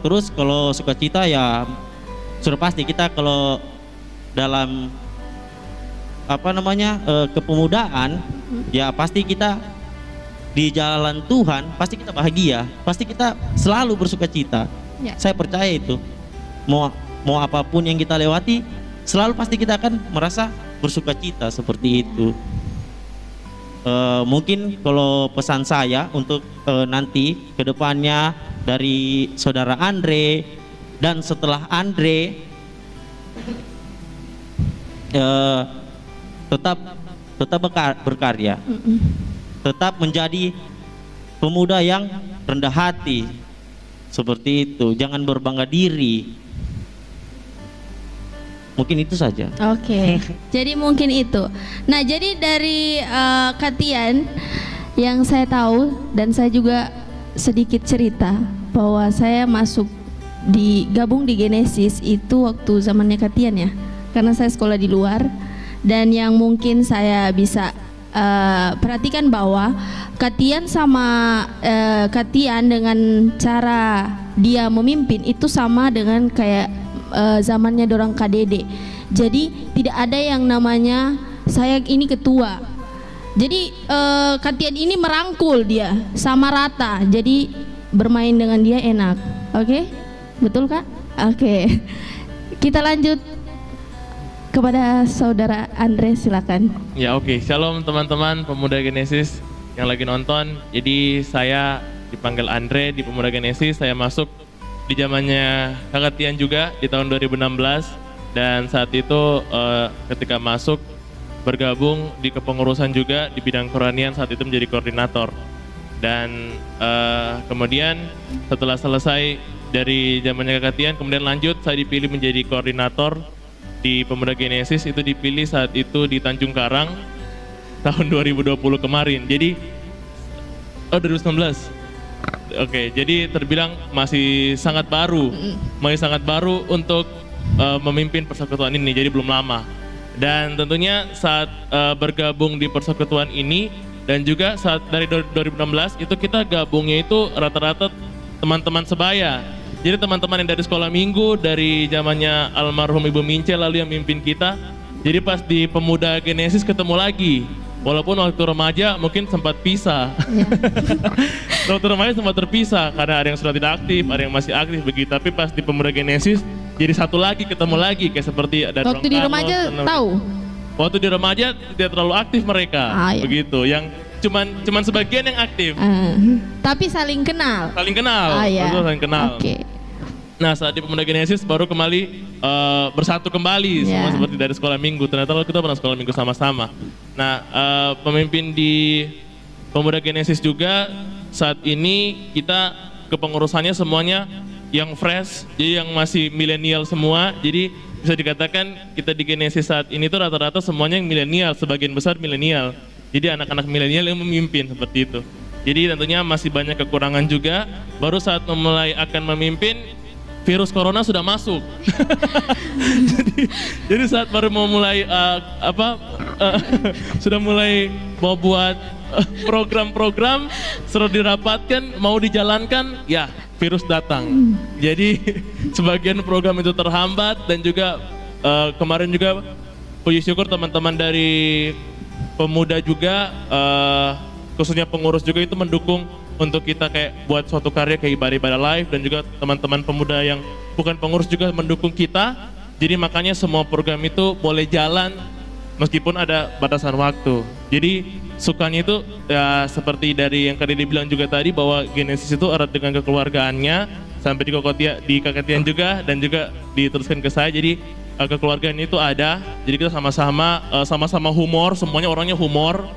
Terus kalau sukacita ya sudah pasti kita kalau dalam kepemudaan ya pasti kita di jalan Tuhan, pasti kita bahagia, pasti kita selalu bersukacita. Saya percaya itu. Mau apapun yang kita lewati, selalu pasti kita akan merasa bersukacita, seperti itu. Mungkin kalau pesan saya untuk nanti ke depannya dari saudara Andre dan setelah Andre, tetap berkarya, tetap menjadi pemuda yang rendah hati, seperti itu. Jangan berbangga diri. Mungkin itu saja. Oke. Jadi mungkin itu. Nah, jadi dari Katian yang saya tahu, dan saya juga sedikit cerita bahwa saya gabung di Genesis itu waktu zamannya Katian ya. Karena saya sekolah di luar, dan yang mungkin saya bisa perhatikan bahwa Katian sama Katian dengan cara dia memimpin itu sama dengan kayak zamannya dorang KDD. Jadi tidak ada yang namanya saya ini ketua. Jadi Katian ini merangkul dia sama rata. Jadi bermain dengan dia enak. Oke? Betul Kak? Oke. Kita lanjut kepada saudara Andre, silakan. Ya oke. Shalom teman-teman pemuda Genesis yang lagi nonton. Jadi saya dipanggil Andre di Pemuda Genesis. Saya masuk di zamannya Kak Tian juga di tahun 2016. dan saat itu ketika masuk bergabung di kepengurusan juga di bidang kerohanian, saat itu menjadi koordinator. Dan kemudian setelah selesai dari zamannya Kakak Tian, kemudian lanjut saya dipilih menjadi koordinator di Pemuda Genesis. Itu dipilih saat itu di Tanjung Karang tahun 2020 kemarin. Jadi 2019. Oke, jadi terbilang masih sangat baru untuk memimpin persekutuan ini, jadi belum lama. Dan tentunya saat bergabung di persekutuan ini dan juga saat dari 2016 itu kita gabungnya itu rata-rata teman-teman sebaya. Jadi teman-teman yang dari sekolah minggu, dari zamannya almarhum Ibu Mince lalu yang mimpin kita. Jadi pas di Pemuda Genesis ketemu lagi. Walaupun waktu remaja mungkin sempat pisah. Waktu remaja sempat terpisah karena ada yang sudah tidak aktif, ada yang masih aktif begitu. Tapi pas di Pemuda Genesis jadi satu lagi, ketemu lagi kayak seperti ada Waktu di remaja tahu? Waktu di remaja tidak terlalu aktif mereka, Iya. begitu. Yang cuman sebagian yang aktif. Tapi saling kenal. Saling kenal, Iya. betul, saling kenal. Oke. Nah saat di Pemuda Genesis baru kembali bersatu kembali semua Yeah. seperti dari sekolah minggu. Ternyata kita pernah sekolah minggu sama-sama. Nah pemimpin di Pemuda Genesis juga saat ini kita kepengurusannya semuanya yang fresh, jadi yang masih milenial semua. Jadi bisa dikatakan kita di Genesis saat ini tuh rata-rata semuanya yang milenial, sebagian besar milenial. Jadi anak-anak milenial yang memimpin seperti itu. Jadi tentunya masih banyak kekurangan juga. Baru saat memulai akan memimpin, virus corona sudah masuk. jadi saat baru mau mulai sudah mulai mau buat program-program, sudah dirapatkan, mau dijalankan, ya virus datang. Jadi sebagian program itu terhambat dan juga kemarin juga puji syukur teman-teman dari pemuda juga khususnya pengurus juga itu mendukung untuk kita kayak buat suatu karya kayak ibadah live, dan juga teman-teman pemuda yang bukan pengurus juga mendukung kita. Jadi makanya semua program itu boleh jalan meskipun ada batasan waktu. Jadi sukanya itu ya seperti dari yang tadi dibilang juga tadi bahwa Genesis itu erat dengan kekeluargaannya sampai di Kakak Tian juga, dan juga diteruskan ke saya. Jadi kekeluargaan itu ada. Jadi kita sama-sama humor, semuanya orangnya humor.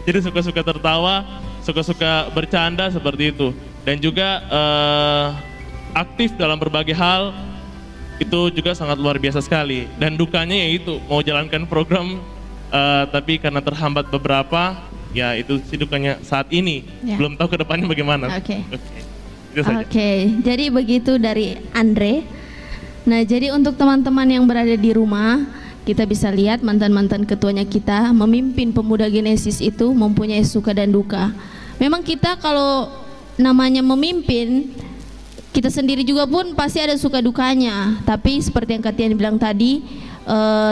Jadi suka-suka tertawa, suka-suka bercanda seperti itu. Dan juga aktif dalam berbagai hal, itu juga sangat luar biasa sekali. Dan dukanya yaitu mau jalankan program tapi karena terhambat beberapa, ya itu sih dukanya saat ini. Ya. Belum tahu ke depannya bagaimana. Oke. Itu saja. Oke, jadi begitu dari Andre. Nah, jadi untuk teman-teman yang berada di rumah, kita bisa lihat mantan-mantan ketuanya kita memimpin Pemuda Genesis itu mempunyai suka dan duka. Memang kita kalau namanya memimpin, kita sendiri juga pun pasti ada suka dukanya. Tapi seperti yang Kak Tian bilang tadi,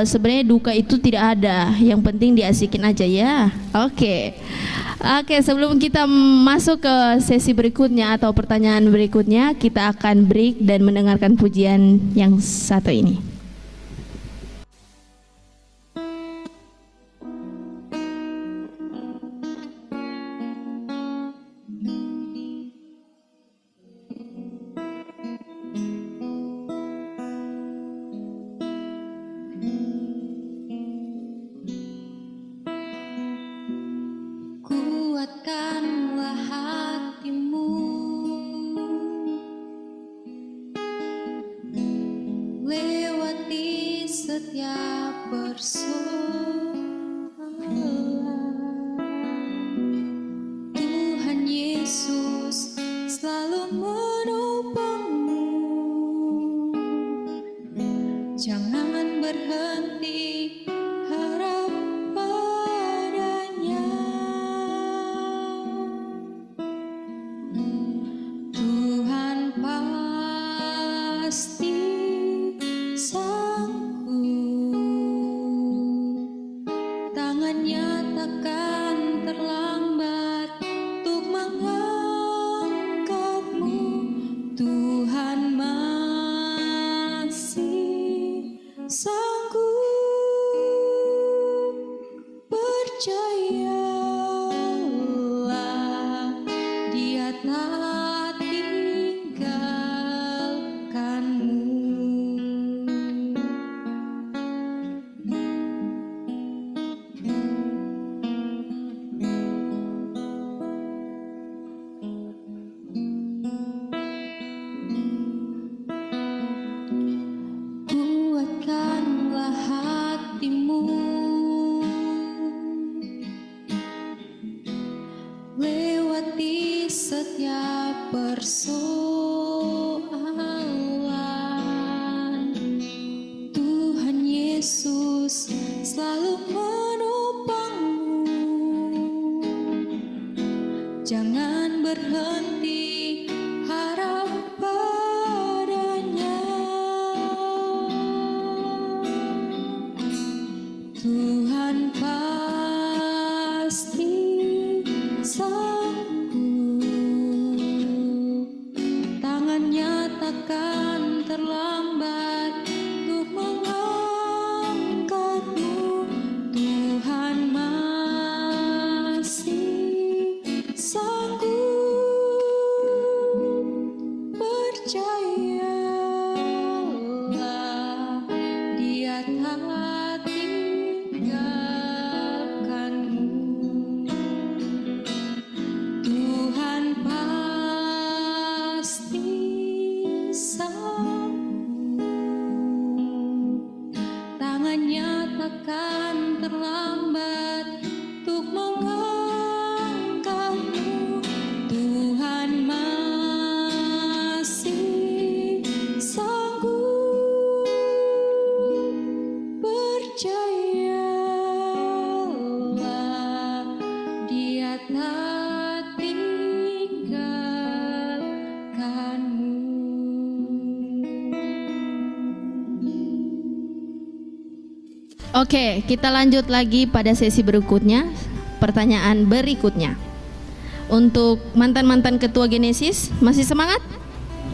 sebenarnya duka itu tidak ada. Yang penting diasikin aja ya. Oke, sebelum kita masuk ke sesi berikutnya atau pertanyaan berikutnya, kita akan break dan mendengarkan pujian yang satu ini. Kuatkanlah hatimu, lewati setiap persoalan. Tuhan Yesus selalu menopangmu. Jangan berhenti harap padanya. Tuhan pasti sanggup, tangannya takkan terlambat untuk mengangkatmu. Tuhan masih sanggup, percayalah, Dia tak tinggalkanmu. persoalan, Tuhan Yesus selalu menopangmu. Jangan berhenti harap padanya. Tuhan pasti sanggup, tangannya takkan terlambat untuk mengangkatmu. Tuhan masih sanggup, percayalah, Dia tak tinggalkanmu. Tuhan pasti sanggup, tangannya takkan terlambat untuk mengangkatmu. Tuhan masih sanggup, percayalah, Dia tak tinggalkanmu. Oke, kita lanjut lagi pada sesi berikutnya. Pertanyaan berikutnya. Untuk mantan-mantan ketua Genesis, masih semangat?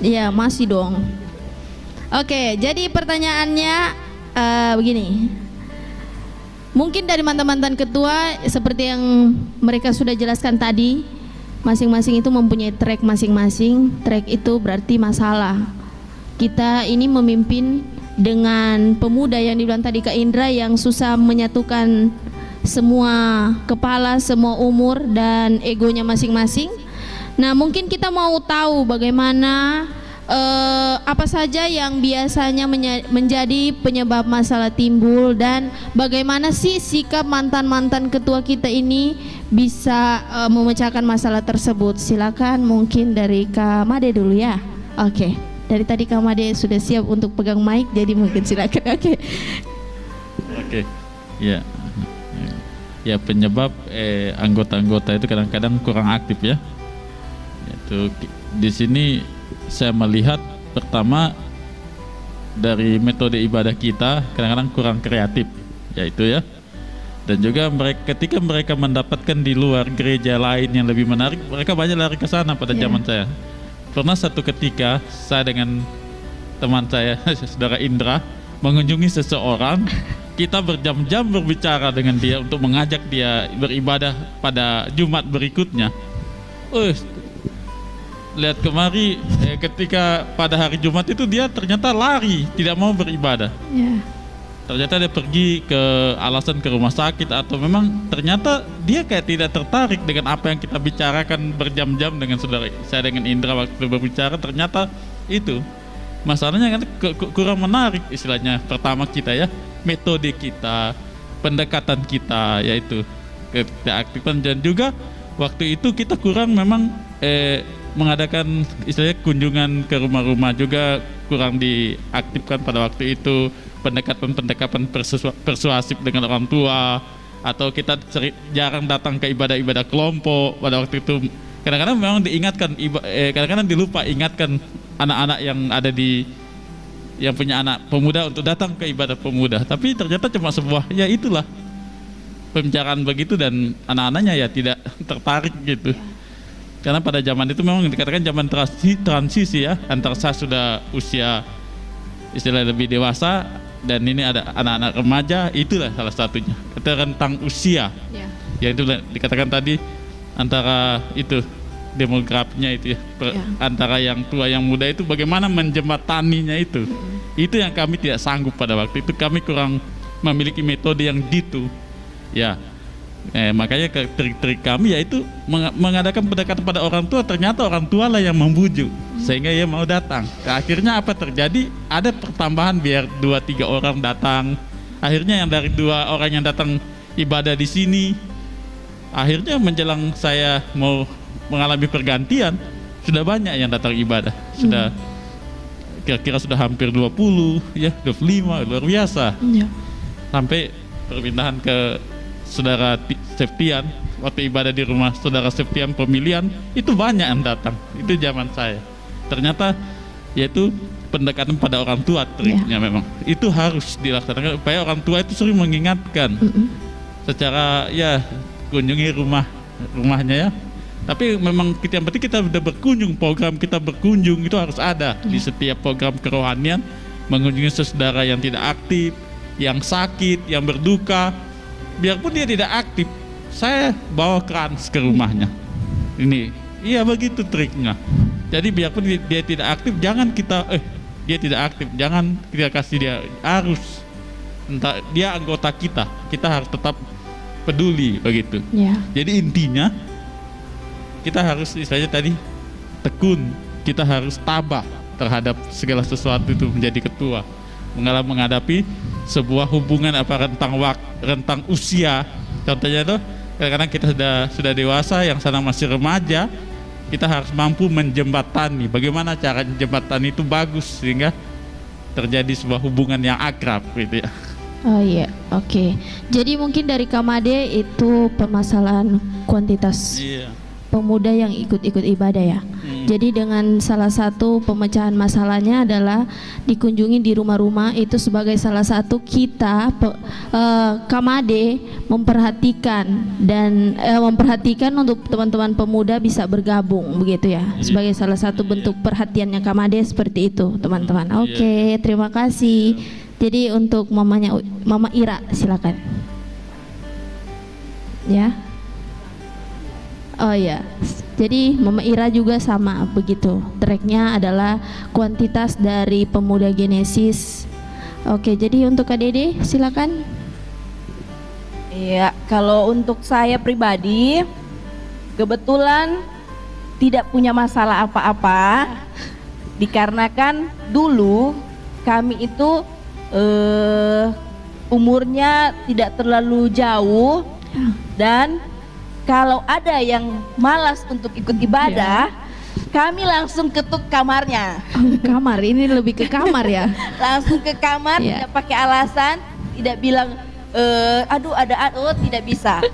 Iya, masih dong. Oke, jadi pertanyaannya begini. Mungkin dari mantan-mantan ketua seperti yang mereka sudah jelaskan tadi, masing-masing itu mempunyai track masing-masing. Track itu berarti masalah. Kita ini memimpin dengan pemuda yang dibilang tadi Kak Indra yang susah menyatukan semua kepala, semua umur dan egonya masing-masing. Nah, mungkin kita mau tahu bagaimana apa saja yang biasanya menjadi penyebab masalah timbul dan bagaimana sih sikap mantan-mantan ketua kita ini bisa memecahkan masalah tersebut. Silakan mungkin dari Kak Made dulu ya. Oke. Dari tadi Kak Made sudah siap untuk pegang mic, jadi mungkin silakan. Oke. Ya. Ya, penyebab anggota-anggota itu kadang-kadang kurang aktif ya. Itu di sini saya melihat pertama dari metode ibadah kita kadang-kadang kurang kreatif, yaitu ya. Dan juga ketika mereka mendapatkan di luar gereja lain yang lebih menarik, mereka banyak lari ke sana pada zaman saya. Pernah satu ketika saya dengan teman saya, saudara Indra, mengunjungi seseorang. Kita berjam-jam berbicara dengan dia untuk mengajak dia beribadah pada Jumat berikutnya. Lihat kemari, ketika pada hari Jumat itu dia ternyata lari, tidak mau beribadah. Ternyata dia pergi ke alasan ke rumah sakit atau memang ternyata dia kayak tidak tertarik dengan apa yang kita bicarakan berjam-jam dengan saudara saya dengan Indra waktu berbicara. Ternyata itu masalahnya kan kurang menarik istilahnya. Pertama kita ya, metode kita, pendekatan kita, yaitu keaktifan. Dan juga waktu itu kita kurang memang mengadakan istilahnya kunjungan ke rumah-rumah, juga kurang diaktifkan pada waktu itu. Pendekatan persuasif dengan orang tua, atau kita jarang datang ke ibadah-ibadah kelompok pada waktu itu. Kadang-kadang memang diingatkan, kadang-kadang dilupa ingatkan anak-anak yang ada yang punya anak pemuda untuk datang ke ibadah pemuda. Tapi ternyata cuma sebuah, ya itulah pembicaraan begitu, dan anak-anaknya ya tidak tertarik gitu. Karena pada zaman itu memang dikatakan zaman transisi ya, antara saya sudah usia istilah lebih dewasa dan ini ada anak-anak remaja, itulah salah satunya. Rentang usia, ya itu dikatakan tadi antara itu demografinya itu ya, antara yang tua yang muda itu bagaimana menjembataninya itu. Itu yang kami tidak sanggup pada waktu itu. Kami kurang memiliki metode yang gitu, ya. Makanya trik-trik kami yaitu mengadakan pendekatan pada orang tua. Ternyata orang tua lah yang membujuk sehingga ia mau datang. Akhirnya apa terjadi? Ada pertambahan biar 2-3 orang datang. Akhirnya yang dari 2 orang yang datang ibadah di sini, akhirnya menjelang saya mau mengalami pergantian, sudah banyak yang datang ibadah. Sudah kira-kira sudah hampir 20 ya, 25, luar biasa. Ya. Sampai perpindahan ke saudara Septian, waktu ibadah di rumah saudara Septian pemilihan, itu banyak yang datang. Itu zaman saya. Ternyata yaitu pendekatan pada orang tua triknya memang. Itu harus dilaksanakan supaya orang tua itu sering mengingatkan secara ya kunjungi rumahnya ya. Tapi memang yang penting kita udah berkunjung, program kita berkunjung itu harus ada di setiap program kerohanian, mengunjungi saudara yang tidak aktif, yang sakit, yang berduka. Biarpun dia tidak aktif, saya bawa krans ke rumahnya. Ini, iya begitu triknya. Jadi biarpun dia tidak aktif, jangan kita dia tidak aktif, jangan kita kasih dia, harus entah dia anggota kita harus tetap peduli begitu. Ya. Jadi intinya kita harus istilahnya tadi tekun, kita harus tabah terhadap segala sesuatu itu menjadi ketua. Menghadapi sebuah hubungan apa rentang usia. Contohnya tuh kadang-kadang kita sudah dewasa, yang sana masih remaja, kita harus mampu menjembatani. Bagaimana cara menjembatani itu bagus sehingga terjadi sebuah hubungan yang akrab gitu ya. Oh iya, oke. Jadi mungkin dari Kamade itu permasalahan kuantitas pemuda yang ikut-ikut ibadah ya. Jadi dengan salah satu pemecahan masalahnya adalah dikunjungi di rumah-rumah, itu sebagai salah satu kita Kamade memperhatikan dan memperhatikan untuk teman-teman pemuda bisa bergabung begitu ya. Sebagai salah satu bentuk perhatiannya Kamade seperti itu, teman-teman. Oke, terima kasih. Jadi untuk Mama Ira silakan. Ya. Oh ya. Jadi Mama Ira juga sama begitu. Tracknya adalah kuantitas dari pemuda Genesis. Oke, jadi untuk Kak Dede silakan. Iya, kalau untuk saya pribadi kebetulan tidak punya masalah apa-apa, dikarenakan dulu kami itu umurnya tidak terlalu jauh, dan kalau ada yang malas untuk ikut ibadah, kami langsung ketuk kamarnya. Kamar, ini lebih ke kamar ya. Langsung ke kamar, tidak pakai alasan, tidak bilang aduh tidak bisa.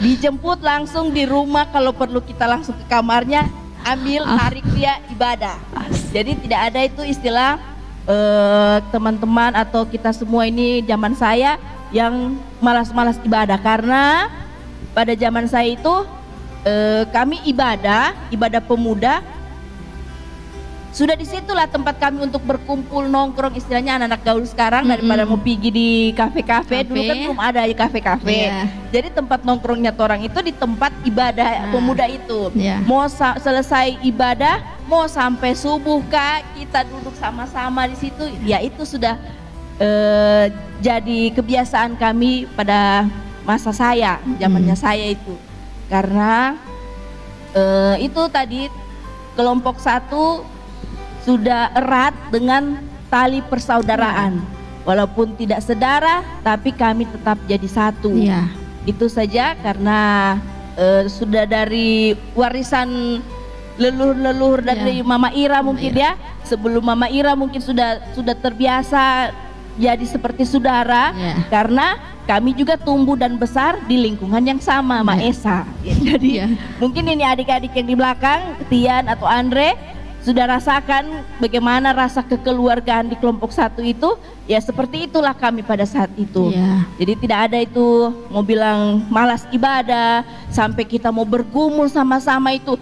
Dijemput langsung di rumah, kalau perlu kita langsung ke kamarnya, ambil tarik dia ibadah. Jadi tidak ada itu istilah teman-teman atau kita semua ini zaman saya yang malas-malas ibadah, karena pada zaman saya itu kami ibadah pemuda, sudah disitulah tempat kami untuk berkumpul nongkrong, istilahnya anak-anak gaul sekarang daripada mau pergi di kafe-kafe. Dulu kan belum ada kafe-kafe, jadi tempat nongkrongnya orang itu di tempat ibadah pemuda itu. Mau selesai ibadah, mau sampai subuh kah, kita duduk sama-sama di situ. Ya itu sudah jadi kebiasaan kami pada masa saya, zamannya saya itu. Karena itu tadi kelompok 1 sudah erat dengan tali persaudaraan. Walaupun tidak sedara, tapi kami tetap jadi satu. Itu saja, karena sudah dari warisan leluhur-leluhur dari Mama Ira mungkin ya. Sebelum Mama Ira mungkin sudah terbiasa jadi seperti saudara, karena kami juga tumbuh dan besar di lingkungan yang sama, Ma Esa. Jadi mungkin ini adik-adik yang di belakang, Tian atau Andre, sudah rasakan bagaimana rasa kekeluargaan di kelompok 1 itu. Ya seperti itulah kami pada saat itu. Jadi tidak ada itu mau bilang malas ibadah, sampai kita mau bergumul sama-sama itu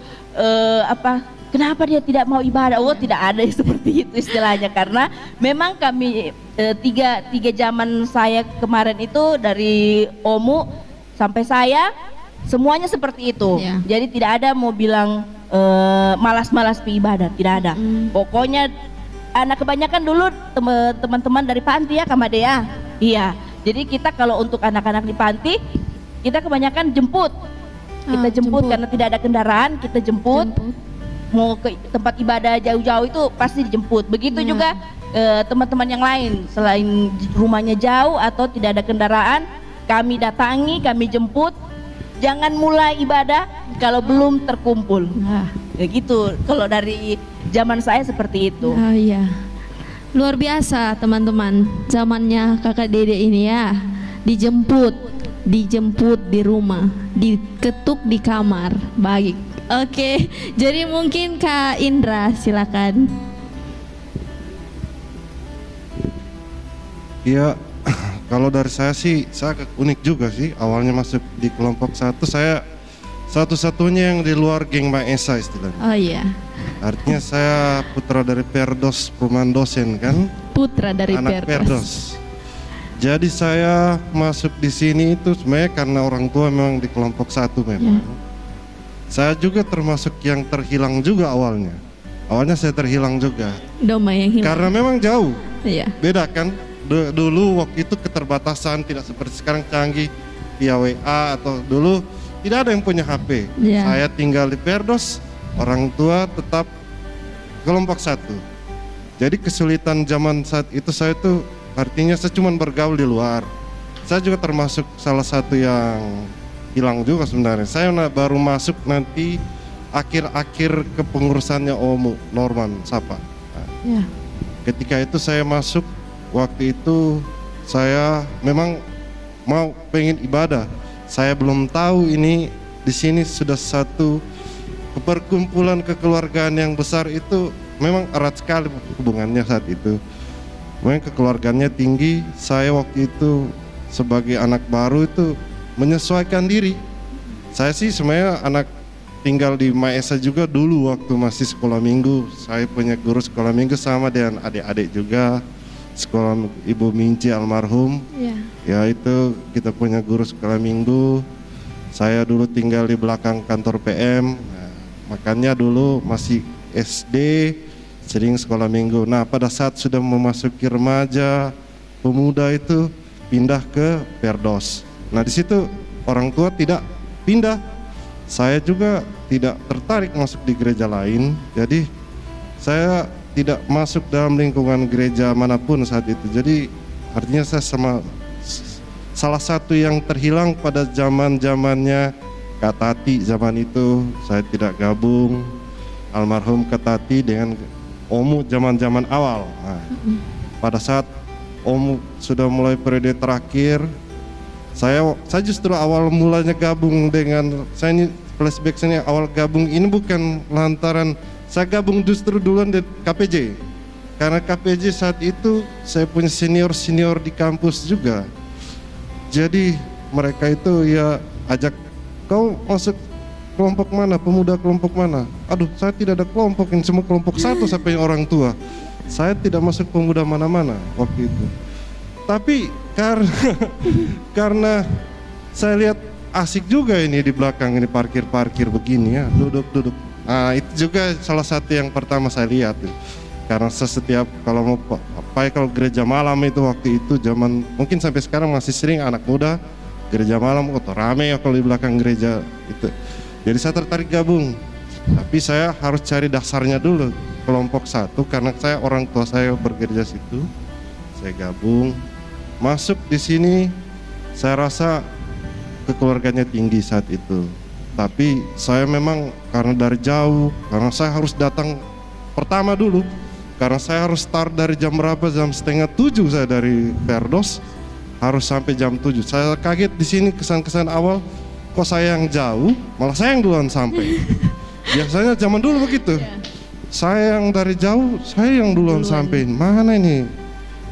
kenapa dia tidak mau ibadah? Oh, tidak ada seperti itu istilahnya, karena memang kami tiga zaman saya kemarin itu, dari Omu sampai saya, semuanya seperti itu. Jadi tidak ada mau bilang malas-malas ibadah, tidak ada. Pokoknya anak kebanyakan dulu teman-teman dari panti ya, Kamadea. Iya. Jadi kita kalau untuk anak-anak di panti, kita kebanyakan jemput. Kita jemput karena tidak ada kendaraan, kita jemput. Mau ke tempat ibadah jauh-jauh itu pasti dijemput. Begitu juga teman-teman yang lain, selain rumahnya jauh atau tidak ada kendaraan, kami datangi, kami jemput. Jangan mulai ibadah kalau belum terkumpul. Ya gitu. Kalau dari zaman saya seperti itu. Oh iya. Luar biasa teman-teman. Zamannya kakak Dede ini ya. Dijemput di rumah, diketuk di kamar. Baik. Oke, jadi mungkin Kak Indra silakan. Iya, kalau dari saya sih, saya agak unik juga sih. Awalnya masuk di kelompok 1, saya satu-satunya yang di luar geng Maesa istilahnya. Oh iya, Artinya saya putra dari Perdos, perumahan dosen kan, putra dari anak Perdos. Perdos. Jadi saya masuk di sini itu sebenarnya karena orang tua memang di kelompok 1 memang. Saya juga termasuk yang terhilang juga awalnya. Awalnya saya terhilang juga. Doma yang hilang. Karena memang jauh. Iya. Beda kan? Dulu waktu itu keterbatasan tidak seperti sekarang canggih via WA atau dulu tidak ada yang punya HP. Iya. Saya tinggal di Perdos, orang tua tetap kelompok 1. Jadi kesulitan zaman saat itu saya tuh artinya saya cuma bergaul di luar. Saya juga termasuk salah satu yang hilang juga sebenarnya. Saya baru masuk nanti akhir-akhir kepengurusannya Omu Norman Sapa. Nah, Ya. ketika itu saya masuk, waktu itu saya memang mau pengen ibadah. Saya belum tahu ini di sini sudah satu perkumpulan kekeluargaan yang besar, itu memang erat sekali hubungannya saat itu. Memang kekeluargaannya tinggi. Saya waktu itu sebagai anak baru itu menyesuaikan diri. Saya sih sebenarnya anak tinggal di Maesa juga dulu waktu masih sekolah minggu. Saya punya guru sekolah minggu sama dengan adik-adik juga. Sekolah Ibu Minci almarhum. Iya. Ya itu kita punya guru sekolah minggu. Saya dulu tinggal di belakang kantor PM. Nah, makanya dulu masih SD sering sekolah minggu. Nah pada saat sudah memasuki remaja, pemuda itu pindah ke Perdos. Nah di situ orang tua tidak pindah. Saya juga tidak tertarik masuk di gereja lain. Jadi saya tidak masuk dalam lingkungan gereja manapun saat itu. Jadi artinya saya salah satu yang terhilang pada zamannya Kak Tati zaman itu. Saya tidak gabung. Almarhum Kak Tati dengan Omu zaman-zaman awal. Nah, pada saat Omu sudah mulai periode terakhir, saya justru awal mulanya gabung dengan saya ini flashback sini. Awal gabung ini bukan lantaran saya gabung, justru duluan di KPJ. Karena KPJ saat itu saya punya senior di kampus juga. Jadi mereka itu ya ajak, kau masuk kelompok mana, pemuda kelompok mana? Aduh, saya tidak ada kelompok, ini semua kelompok 1 sampai orang tua. Saya tidak masuk pemuda mana-mana waktu itu. Tapi karena saya lihat asik juga ini di belakang ini parkir begini ya, duduk. Nah itu juga salah satu yang pertama saya lihat. Karena setiap kalau mau kalau gereja malam itu waktu itu zaman, mungkin sampai sekarang masih sering anak muda gereja malam kok rame ya kalau di belakang gereja itu. Jadi saya tertarik gabung. Tapi saya harus cari dasarnya dulu kelompok 1 karena orang tua saya bergereja situ. Saya gabung. Masuk di sini, saya rasa kekeluarganya tinggi saat itu. Tapi saya memang karena dari jauh, karena saya harus datang pertama dulu, karena saya harus start dari jam berapa, jam 6:30 saya dari Perdos, harus sampai jam 7. Saya kaget di sini kesan-kesan awal, kok saya yang jauh, malah saya yang duluan sampai. Biasanya zaman dulu begitu. Saya yang dari jauh, saya yang duluan sampai. Mana ini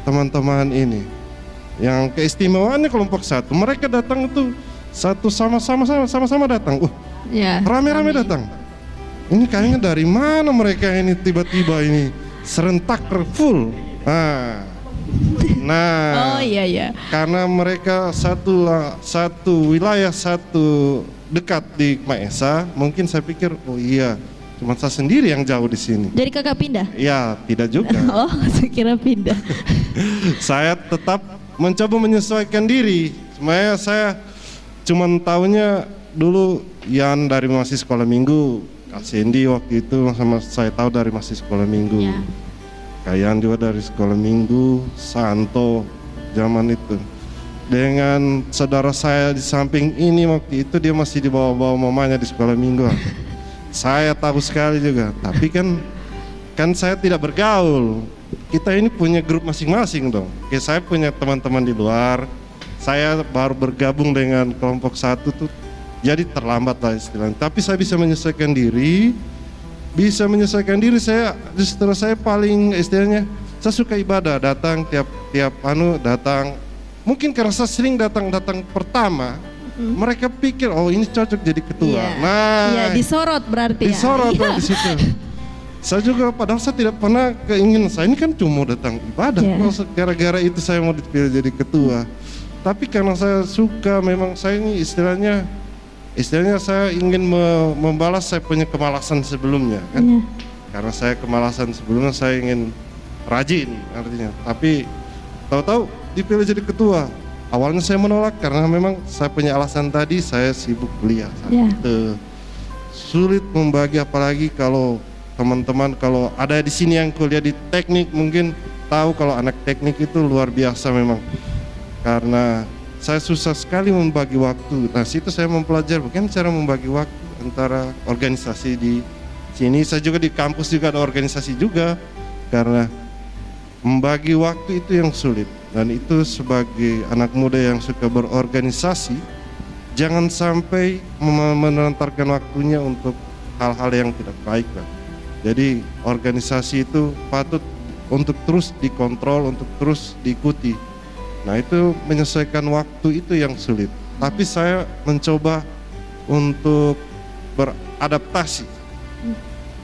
teman-teman ini? Yang keistimewaannya kelompok 1, mereka datang itu sama-sama datang. Ya. Rame-rame datang. Ini kayaknya dari mana mereka ini tiba-tiba ini serentak full. Nah. Oh iya. Karena mereka satu wilayah, satu dekat di Maesa, mungkin saya pikir oh iya, cuma saya sendiri yang jauh di sini. Jadi kakak pindah? Ya, tidak juga. Oh, saya kira pindah. Saya tetap mencoba menyesuaikan diri. Sebenarnya saya cuman tahunya dulu Yan dari masih sekolah minggu, Kak Sandy waktu itu sama saya tahu dari masih sekolah minggu. Ya. Kak Yan juga dari sekolah minggu, Santo zaman itu. Dengan saudara saya di samping ini waktu itu dia masih dibawa-bawa mamanya di sekolah minggu. Saya tahu sekali juga, tapi kan saya tidak bergaul. Kita ini punya grup masing-masing dong. Oke, saya punya teman-teman di luar. Saya baru bergabung dengan kelompok 1 tuh, jadi terlambat lah istilahnya. Tapi saya bisa menyesuaikan diri. Saya justru saya paling istilahnya, saya suka ibadah, datang tiap datang. Mungkin karena saya sering datang pertama, mereka pikir oh ini cocok jadi ketua. Iya. Nah, Iya, disorot berarti disorot ya. lah di situ. Saya juga padahal saya tidak pernah keinginan, saya ini kan cuma datang ibadah. Iya. Kok gara-gara itu saya mau dipilih jadi ketua. Tapi karena saya suka, memang saya ini istilahnya saya ingin membalas saya punya kemalasan sebelumnya kan. Iya. Karena saya kemalasan sebelumnya, saya ingin rajin artinya. Tapi tahu-tahu dipilih jadi ketua. Awalnya saya menolak karena memang saya punya alasan tadi, saya sibuk kuliah saat Iya. itu. Sulit membagi, apalagi kalau teman-teman kalau ada di sini yang kuliah di teknik mungkin tahu kalau anak teknik itu luar biasa memang. Karena saya susah sekali membagi waktu. Nah, situ saya mempelajari bagaimana cara membagi waktu antara organisasi di sini. Saya juga di kampus juga ada organisasi juga. Karena membagi waktu itu yang sulit. Dan itu sebagai anak muda yang suka berorganisasi, jangan sampai menentarkan waktunya untuk hal-hal yang tidak baik lah. Jadi organisasi itu patut untuk terus dikontrol, untuk terus diikuti. Nah, itu menyesuaikan waktu itu yang sulit. Tapi saya mencoba untuk beradaptasi.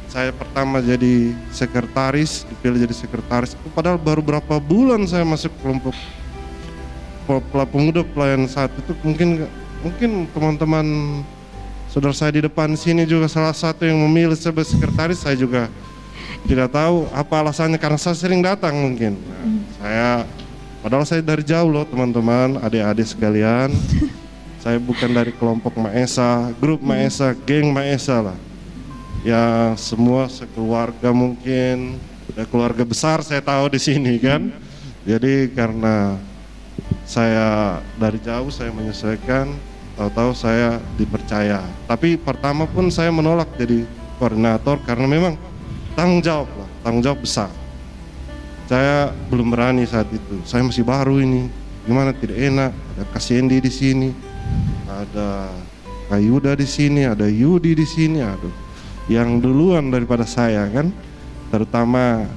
Saya pertama jadi sekretaris, dipilih jadi sekretaris. Padahal baru berapa bulan saya masuk kelompok pemuda pelayan 1 itu, mungkin teman-teman saudara saya di depan sini juga salah satu yang memilih sebagai sekretaris. Saya juga tidak tahu apa alasannya, karena saya sering datang mungkin. Padahal saya dari jauh loh teman-teman, adik-adik sekalian. Saya bukan dari kelompok Maesa, grup Maesa, geng Maesa lah. Ya semua sekeluarga mungkin, ada keluarga besar saya tahu di sini kan. Jadi karena saya dari jauh saya menyesuaikan, tahu-tahu saya dipercaya. Tapi pertama pun saya menolak jadi koordinator karena memang tanggung jawab besar. Saya belum berani saat itu. Saya masih baru ini. Gimana tidak enak? Ada Kasiendi di sini, ada Kayuda di sini, ada Yudi di sini. Aduh, yang duluan daripada saya kan, terutama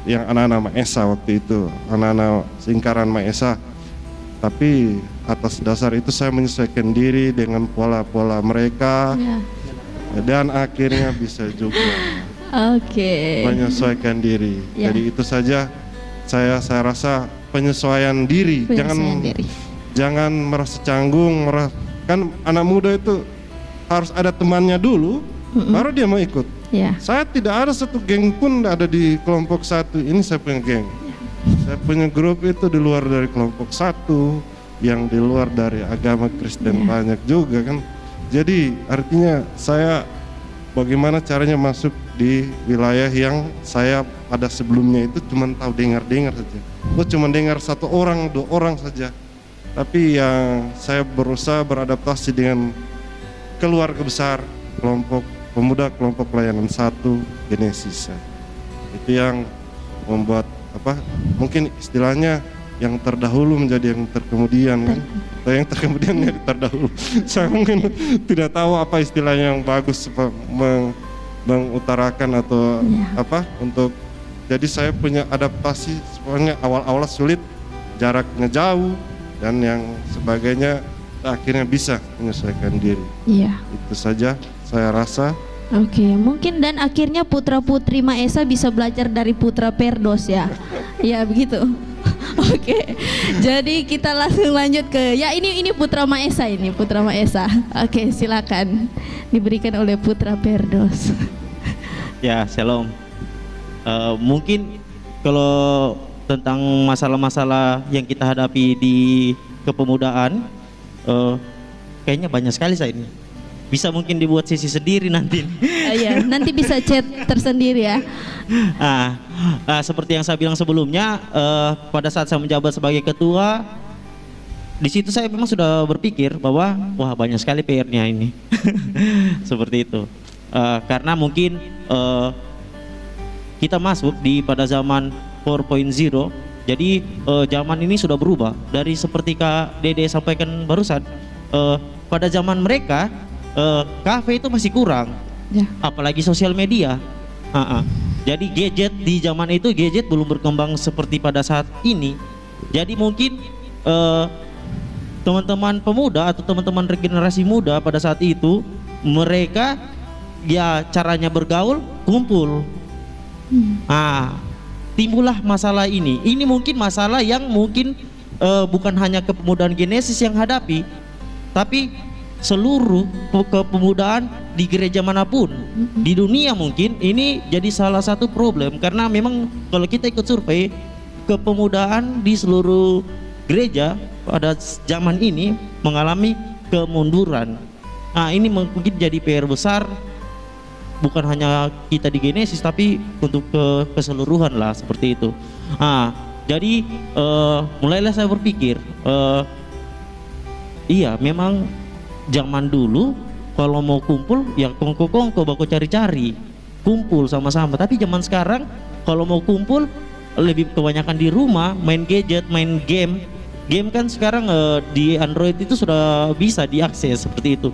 yang anak-anak Maesa waktu itu, anak-anak lingkaran Maesa. Tapi atas dasar itu saya menyesuaikan diri dengan pola-pola mereka, dan akhirnya bisa juga menyesuaikan diri. Jadi itu saja saya rasa penyesuaian diri. Jangan merasa canggung, kan anak muda itu harus ada temannya dulu, baru dia mau ikut. Saya tidak ada satu geng pun ada di kelompok 1 ini. Saya punya geng, saya punya grup itu di luar dari kelompok 1, yang di luar dari agama Kristen banyak juga kan. Jadi artinya saya bagaimana caranya masuk di wilayah yang saya pada sebelumnya itu cuma tahu dengar-dengar saja. Cuma dengar 1 orang, 2 orang saja. Tapi yang saya berusaha beradaptasi dengan keluarga besar, kelompok pemuda, kelompok pelayanan 1 Genesis. Itu yang membuat mungkin istilahnya yang terdahulu menjadi yang terkemudian kan. Yang terkemudian menjadi terdahulu. Saya mungkin tidak tahu apa istilahnya yang bagus mengutarakan atau untuk, jadi saya punya adaptasi. Sebenarnya awal-awal sulit, jaraknya jauh dan yang sebagainya, akhirnya bisa menyesuaikan diri. Itu saja saya rasa. Mungkin dan akhirnya putra putri Maesa bisa belajar dari putra Perdos ya. Ya begitu. Jadi kita langsung lanjut ke ini putra Maesa ini, putra Maesa. Silakan diberikan oleh putra Perdos. Ya, shalom. Mungkin kalau tentang masalah-masalah yang kita hadapi di kepemudaan, kayaknya banyak sekali saya ini. Bisa mungkin dibuat sesi sendiri nanti. Nanti bisa chat tersendiri ya. Seperti yang saya bilang sebelumnya, pada saat saya menjabat sebagai ketua, di situ saya memang sudah berpikir bahwa wah banyak sekali PR-nya ini. Seperti itu. karena mungkin kita masuk pada zaman 4.0. Jadi zaman ini sudah berubah dari seperti Kak Dede sampaikan barusan. Pada zaman mereka kafe itu masih kurang, apalagi sosial media. Jadi gadget di zaman itu gadget belum berkembang seperti pada saat ini. Jadi mungkin teman-teman pemuda atau teman-teman regenerasi muda pada saat itu mereka ya caranya bergaul kumpul. Timbullah masalah ini. Ini mungkin masalah yang mungkin bukan hanya kepemudaan Genesis yang hadapi, tapi seluruh kepemudaan di gereja manapun di dunia. Mungkin ini jadi salah satu problem karena memang kalau kita ikut survei kepemudaan di seluruh gereja pada zaman ini mengalami kemunduran. Ini mungkin jadi PR besar bukan hanya kita di Genesis tapi untuk keseluruhan lah seperti itu. Jadi mulailah saya berpikir iya memang zaman dulu kalau mau kumpul ya kongko baku cari-cari kumpul sama-sama, tapi zaman sekarang kalau mau kumpul lebih kebanyakan di rumah main gadget, main game kan sekarang di Android itu sudah bisa diakses seperti itu.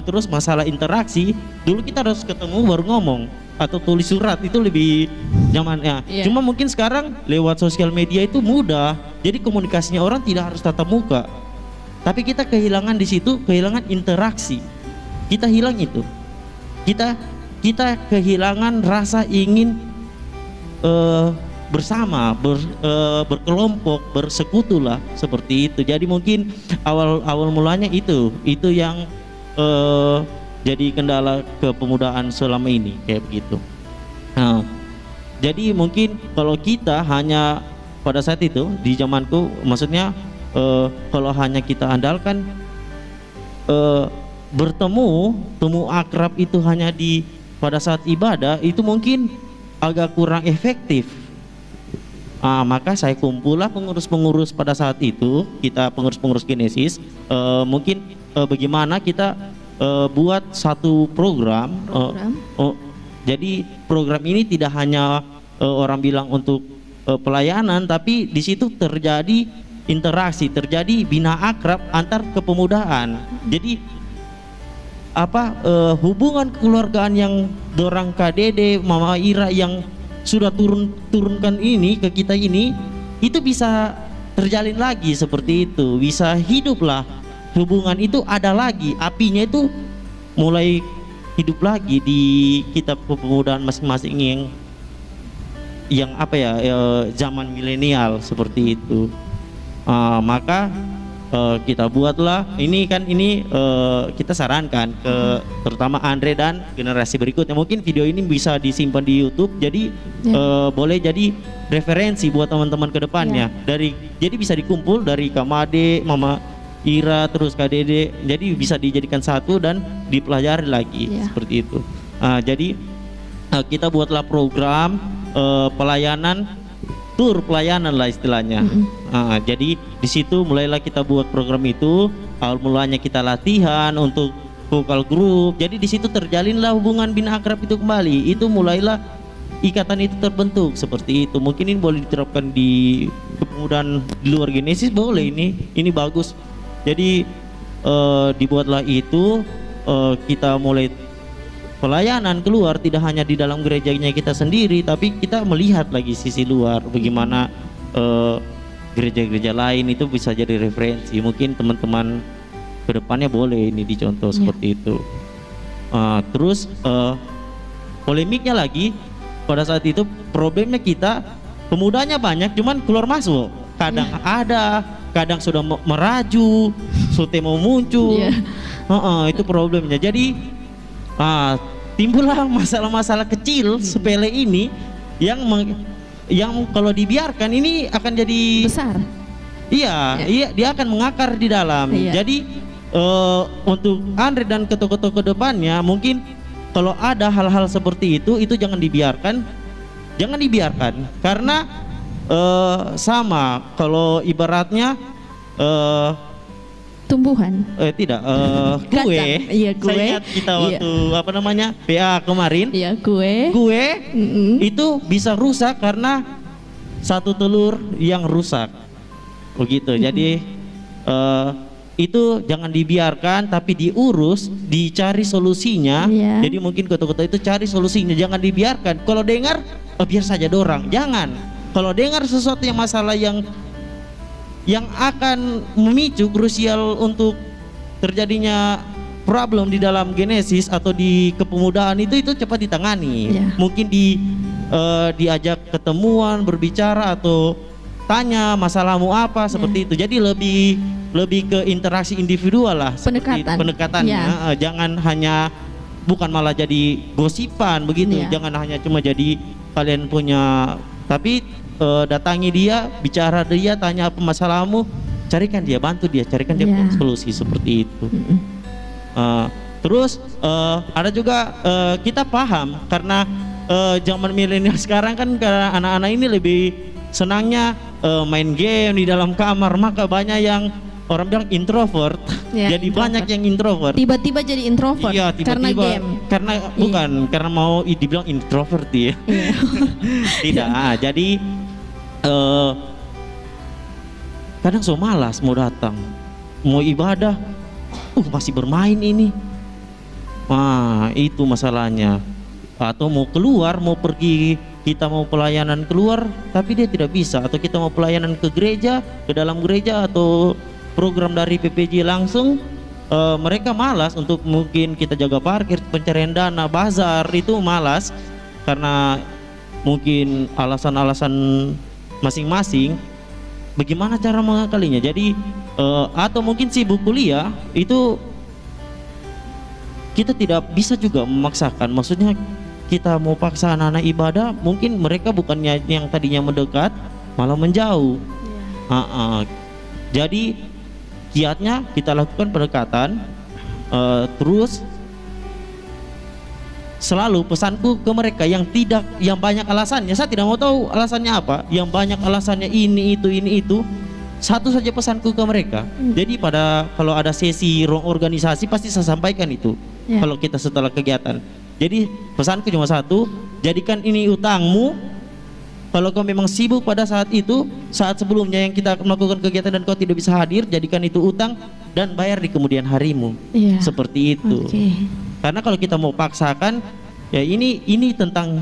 Terus masalah interaksi dulu kita harus ketemu baru ngomong atau tulis surat itu lebih zamannya. Cuma mungkin sekarang lewat sosial media itu mudah, jadi komunikasinya orang tidak harus tatap muka. Tapi kita kehilangan di situ, kehilangan interaksi. Kita hilang itu. Kita kehilangan rasa ingin bersama, berkelompok, bersekutu lah seperti itu. Jadi mungkin awal mulanya itu yang jadi kendala kepemudaan selama ini kayak begitu. Jadi mungkin kalau kita hanya pada saat itu di zamanku, maksudnya kalau hanya kita andalkan temu akrab itu hanya pada saat ibadah, itu mungkin agak kurang efektif. Maka saya kumpullah pengurus-pengurus pada saat itu, kita pengurus-pengurus Genesis, mungkin bagaimana kita buat satu program. Jadi program ini tidak hanya orang bilang untuk pelayanan, tapi di situ terjadi interaksi, terjadi bina akrab antar kepemudaan. Jadi hubungan kekeluargaan yang dorang Kak Dede, Mama Ira yang sudah turunkan ini ke kita ini, itu bisa terjalin lagi seperti itu, bisa hiduplah hubungan itu, ada lagi apinya itu mulai hidup lagi di kita kepemudaan masing-masing yang zaman milenial seperti itu. Maka kita buatlah ini kita sarankan ke terutama Andre dan generasi berikutnya. Mungkin video ini bisa disimpan di YouTube, jadi boleh jadi referensi buat teman-teman ke depannya. Jadi bisa dikumpul dari Kak Made, Mama Ira, terus Kak Dede, jadi bisa dijadikan satu dan dipelajari lagi seperti itu. Jadi kita buatlah program pelayanan, tur pelayanan lah istilahnya. Jadi di situ mulailah kita buat program itu. Awal mulanya kita latihan untuk vokal group. Jadi di situ terjalinlah hubungan bina akrab itu kembali. Itu mulailah ikatan itu terbentuk seperti itu. Mungkin ini boleh diterapkan di kepemudaan di luar Genesis, boleh ini bagus. Jadi dibuatlah itu, kita mulai pelayanan keluar, tidak hanya di dalam gerejanya kita sendiri, tapi kita melihat lagi sisi luar, bagaimana gereja-gereja lain itu bisa jadi referensi. Mungkin teman-teman kedepannya boleh ini dicontoh seperti itu. Terus polemiknya lagi pada saat itu, problemnya kita pemudanya banyak, cuman keluar masuk. Kadang ada, kadang sudah meraju, sudah mau muncul. Itu problemnya. Jadi timbullah masalah-masalah kecil sepele ini yang kalau dibiarkan ini akan jadi besar. Iya, dia akan mengakar di dalam. Jadi untuk Andre dan ketua-ketua ke depannya, mungkin kalau ada hal-hal seperti itu jangan dibiarkan. Karena sama kalau ibaratnya Tumbuhan. Tidak, kue. Kacang. Iya, kue. Saya ingat kita waktu apa namanya PA kemarin. Iya, kue. Kue Mm-mm. itu bisa rusak karena satu telur yang rusak. Begitu. Jadi itu jangan dibiarkan, tapi diurus, dicari solusinya. Iya. Jadi mungkin kota-kota itu cari solusinya, jangan dibiarkan. Kalau dengar biar saja dorang, jangan. Kalau dengar sesuatu yang masalah yang akan memicu krusial untuk terjadinya problem di dalam Genesis atau di kepemudaan itu cepat ditangani. Iya. Mungkin diajak ketemuan, berbicara atau tanya masalahmu apa seperti itu. Jadi lebih ke interaksi individual lah, seperti Pendekatan. pendekatannya. Iya. Jangan hanya bukan malah jadi gosipan begitu. Iya. Jangan hanya cuma jadi kalian punya, tapi datangi dia, bicara dia, tanya apa masalahmu, carikan dia, bantu dia, carikan dia Iya. solusi seperti itu. Terus ada juga kita paham karena zaman milenial sekarang kan, karena anak-anak ini lebih senangnya main game di dalam kamar, maka banyak yang orang bilang introvert. Ya, Jadi introvert. banyak yang introvert. Tiba-tiba jadi introvert Iya, karena tiba-tiba. game. Karena bukan karena mau dibilang introvert ya. Iya. Tidak. Jadi kadang so malas mau datang, mau ibadah, masih bermain ini. Wah, itu masalahnya. Atau mau keluar, mau pergi, kita mau pelayanan keluar, tapi dia tidak bisa. Atau kita mau pelayanan ke gereja, ke dalam gereja, atau program dari PPJ langsung, mereka malas untuk mungkin kita jaga parkir, pencarian dana, bazar, itu malas karena mungkin alasan-alasan masing-masing. Bagaimana cara mengakalinya? Jadi atau mungkin sibuk kuliah, itu kita tidak bisa juga memaksakan. Maksudnya kita mau paksa anak-anak ibadah, mungkin mereka bukannya yang tadinya mendekat malah menjauh. Jadi kiatnya kita lakukan pendekatan, terus selalu pesanku ke mereka yang banyak alasannya, saya tidak mau tahu alasannya apa, yang banyak alasannya ini itu, satu saja pesanku ke mereka. Jadi kalau ada sesi ruang organisasi pasti saya sampaikan itu. Ya. Kalau kita setelah kegiatan, jadi pesanku cuma satu, jadikan ini utangmu. Kalau kau memang sibuk pada saat itu, saat sebelumnya yang kita melakukan kegiatan dan kau tidak bisa hadir, jadikan itu utang dan bayar di kemudian harimu. Iya. Seperti itu. Oke. Karena kalau kita mau paksakan, ya ini tentang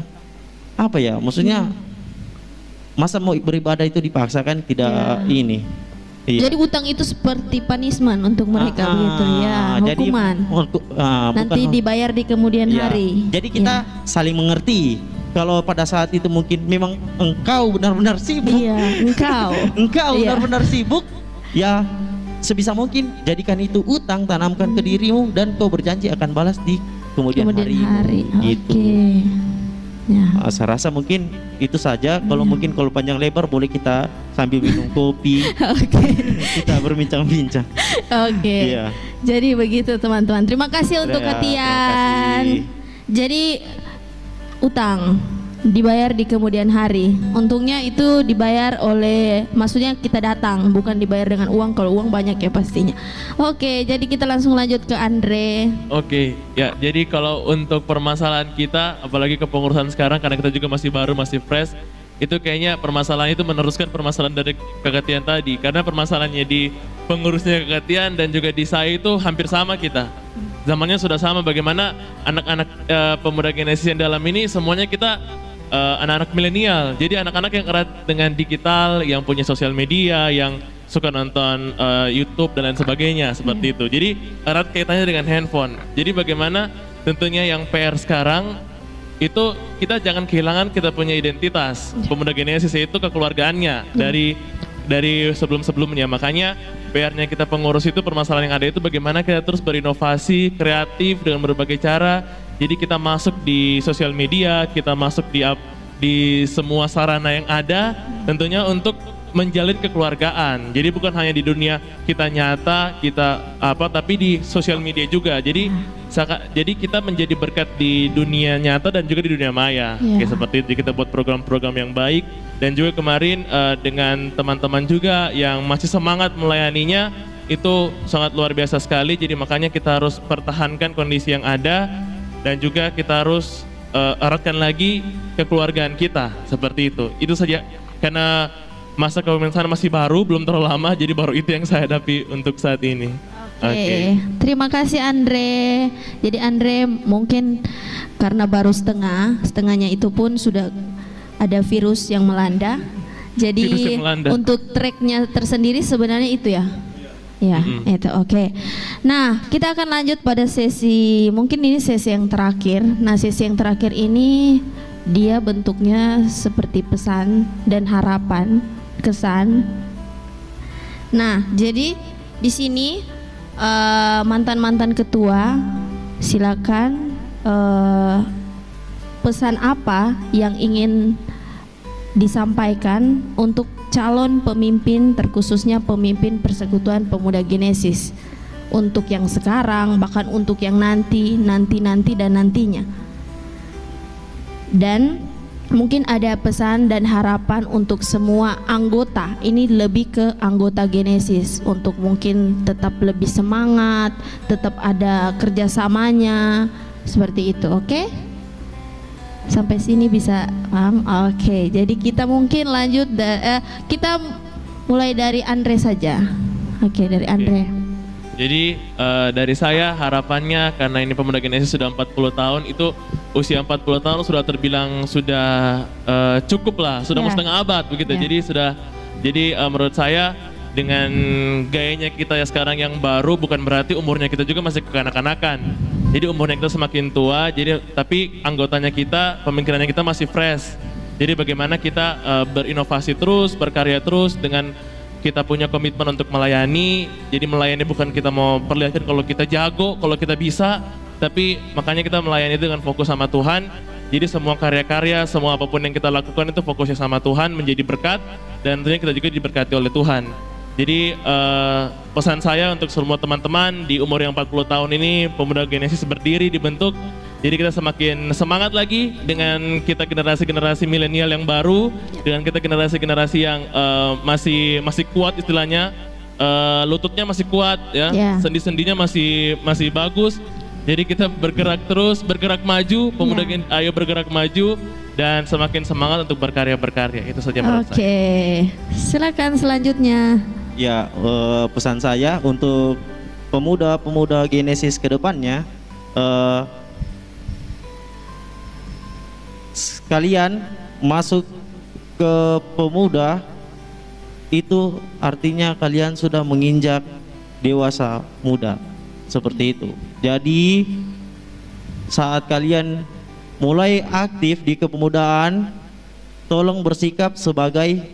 apa ya? Maksudnya masa mau beribadah itu dipaksakan, tidak ini. Iya. Jadi utang itu seperti punishment untuk mereka begitu ya, Jadi, hukuman. Nanti bukan, dibayar di kemudian ya. hari. Jadi kita saling mengerti. Kalau pada saat itu mungkin memang engkau benar-benar sibuk, Iya, engkau. engkau Iya. benar-benar sibuk, ya sebisa mungkin jadikan itu utang, tanamkan ke dirimu dan kau berjanji akan balas di kemudian hari. gitu. Oke. Ya. Saya rasa mungkin itu saja. Kalau mungkin kalau panjang lebar boleh kita sambil minum kopi, Oke. kita berbincang-bincang. Oke. Iya. Jadi begitu teman-teman. Terima kasih untuk Ya, Katian. terima kasih. Jadi utang dibayar di kemudian hari. Untungnya itu dibayar maksudnya kita datang, bukan dibayar dengan uang. Kalau uang banyak ya pastinya. Oke, jadi kita langsung lanjut ke Andre. Oke, ya jadi kalau untuk permasalahan kita, apalagi kepengurusan sekarang karena kita juga masih baru, masih fresh, itu kayaknya permasalahan itu meneruskan permasalahan dari Kakak Tian tadi. Karena permasalahannya di pengurusnya Kakak Tian dan juga di saya itu hampir sama kita. Zamannya sudah sama, bagaimana anak-anak pemuda Genesis yang dalam ini semuanya kita anak-anak milenial. Jadi anak-anak yang erat dengan digital, yang punya sosial media, yang suka nonton YouTube dan lain sebagainya seperti itu. Jadi erat kaitannya dengan handphone. Jadi bagaimana tentunya yang PR sekarang itu kita jangan kehilangan kita punya identitas. Pemuda Genesis itu kekeluargaannya dari sebelum-sebelumnya. Makanya PR-nya kita pengurus itu, permasalahan yang ada itu bagaimana kita terus berinovasi, kreatif dengan berbagai cara. Jadi kita masuk di sosial media, kita masuk di semua sarana yang ada, tentunya untuk menjalin kekeluargaan. Jadi bukan hanya di dunia kita nyata, tapi di sosial media juga. Jadi kita menjadi berkat di dunia nyata dan juga di dunia maya. Yeah. Kayak seperti itu, kita buat program-program yang baik. Dan juga kemarin dengan teman-teman juga yang masih semangat melayaninya, itu sangat luar biasa sekali. Jadi makanya kita harus pertahankan kondisi yang ada dan juga kita harus eratkan lagi kekeluargaan kita seperti itu. Itu saja, karena masa kepemimpinan masih baru, belum terlalu lama, jadi baru itu yang saya hadapi untuk saat ini. Oke, terima kasih Andre. Jadi Andre mungkin karena baru setengahnya itu pun sudah ada virus yang melanda. Jadi Virus yang melanda. untuk tracknya tersendiri sebenarnya itu ya. Ya, itu oke. Nah, kita akan lanjut pada sesi, mungkin ini sesi yang terakhir. Nah, sesi yang terakhir ini dia bentuknya seperti pesan dan harapan, kesan. Nah, jadi di sini mantan-mantan ketua, silakan pesan apa yang ingin disampaikan untuk calon pemimpin, terkhususnya pemimpin Persekutuan Pemuda Genesis, untuk yang sekarang, bahkan untuk yang nanti dan nantinya. Dan mungkin ada pesan dan harapan untuk semua anggota, ini lebih ke anggota Genesis, untuk mungkin tetap lebih semangat, tetap ada kerjasamanya, seperti itu, oke? Sampai sini bisa paham? Oke, jadi kita mungkin lanjut, kita mulai dari Andre saja. Oke, dari Andre. Jadi dari saya harapannya, karena ini Pemuda Genesis sudah 40 tahun, itu usia 40 tahun sudah terbilang sudah cukup lah, sudah mau setengah abad begitu. Jadi menurut saya dengan gayanya kita ya sekarang yang baru, bukan berarti umurnya kita juga masih kekanak-kanakan. Jadi umurnya kita semakin tua, tapi anggotanya kita, pemikirannya kita masih fresh. Jadi bagaimana kita berinovasi terus, berkarya terus dengan kita punya komitmen untuk melayani. Jadi melayani bukan kita mau perlihatkan kalau kita jago, kalau kita bisa, tapi makanya kita melayani dengan fokus sama Tuhan. Jadi semua karya-karya, semua apapun yang kita lakukan itu fokusnya sama Tuhan, menjadi berkat, dan tentunya kita juga diberkati oleh Tuhan. Jadi pesan saya untuk semua teman-teman di umur yang 40 tahun ini, Pemuda Genesis berdiri, dibentuk. Jadi kita semakin semangat lagi dengan kita generasi-generasi milenial yang baru, dengan kita generasi-generasi yang masih kuat istilahnya, lututnya masih kuat ya, sendi-sendinya masih bagus. Jadi kita bergerak terus, bergerak maju, Pemuda ayo bergerak maju dan semakin semangat untuk berkarya-berkarya. Itu saja menurut saya. Oke, silakan selanjutnya. Ya, pesan saya untuk pemuda-pemuda Genesis ke depannya, sekalian masuk ke pemuda itu artinya kalian sudah menginjak dewasa muda, seperti itu. Jadi saat kalian mulai aktif di kepemudaan, tolong bersikap sebagai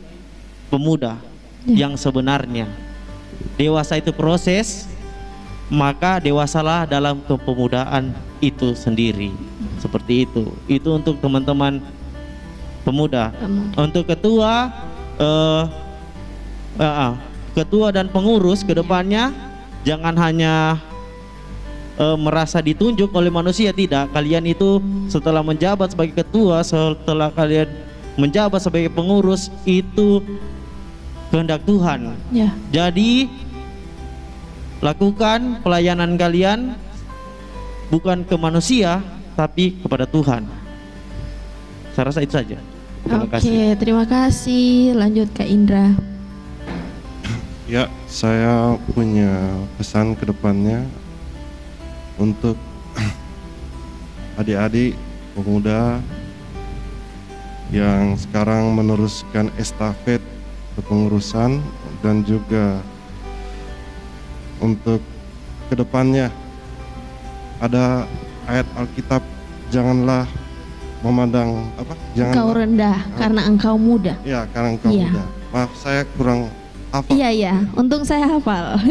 pemuda yang sebenarnya. Dewasa itu proses, maka dewasalah dalam kepemudaan itu sendiri. Seperti itu. Itu untuk teman-teman pemuda. Untuk ketua, ketua dan pengurus ke depannya, jangan hanya merasa ditunjuk oleh manusia, tidak. Kalian itu setelah menjabat sebagai ketua, setelah kalian menjabat sebagai pengurus, itu kehendak Tuhan. Jadi lakukan pelayanan kalian bukan ke manusia, tapi kepada Tuhan. Saya rasa itu saja. Terima kasih. Terima kasih. Lanjut ke Indra. Ya, saya punya pesan ke depannya untuk adik-adik pemuda yang sekarang meneruskan estafet kepengurusan, dan juga untuk kedepannya ada ayat Alkitab, janganlah memandang Engkau rendah karena engkau muda. Ya, karena engkau muda. Maaf, saya kurang hafal. Iya, untung saya hafal.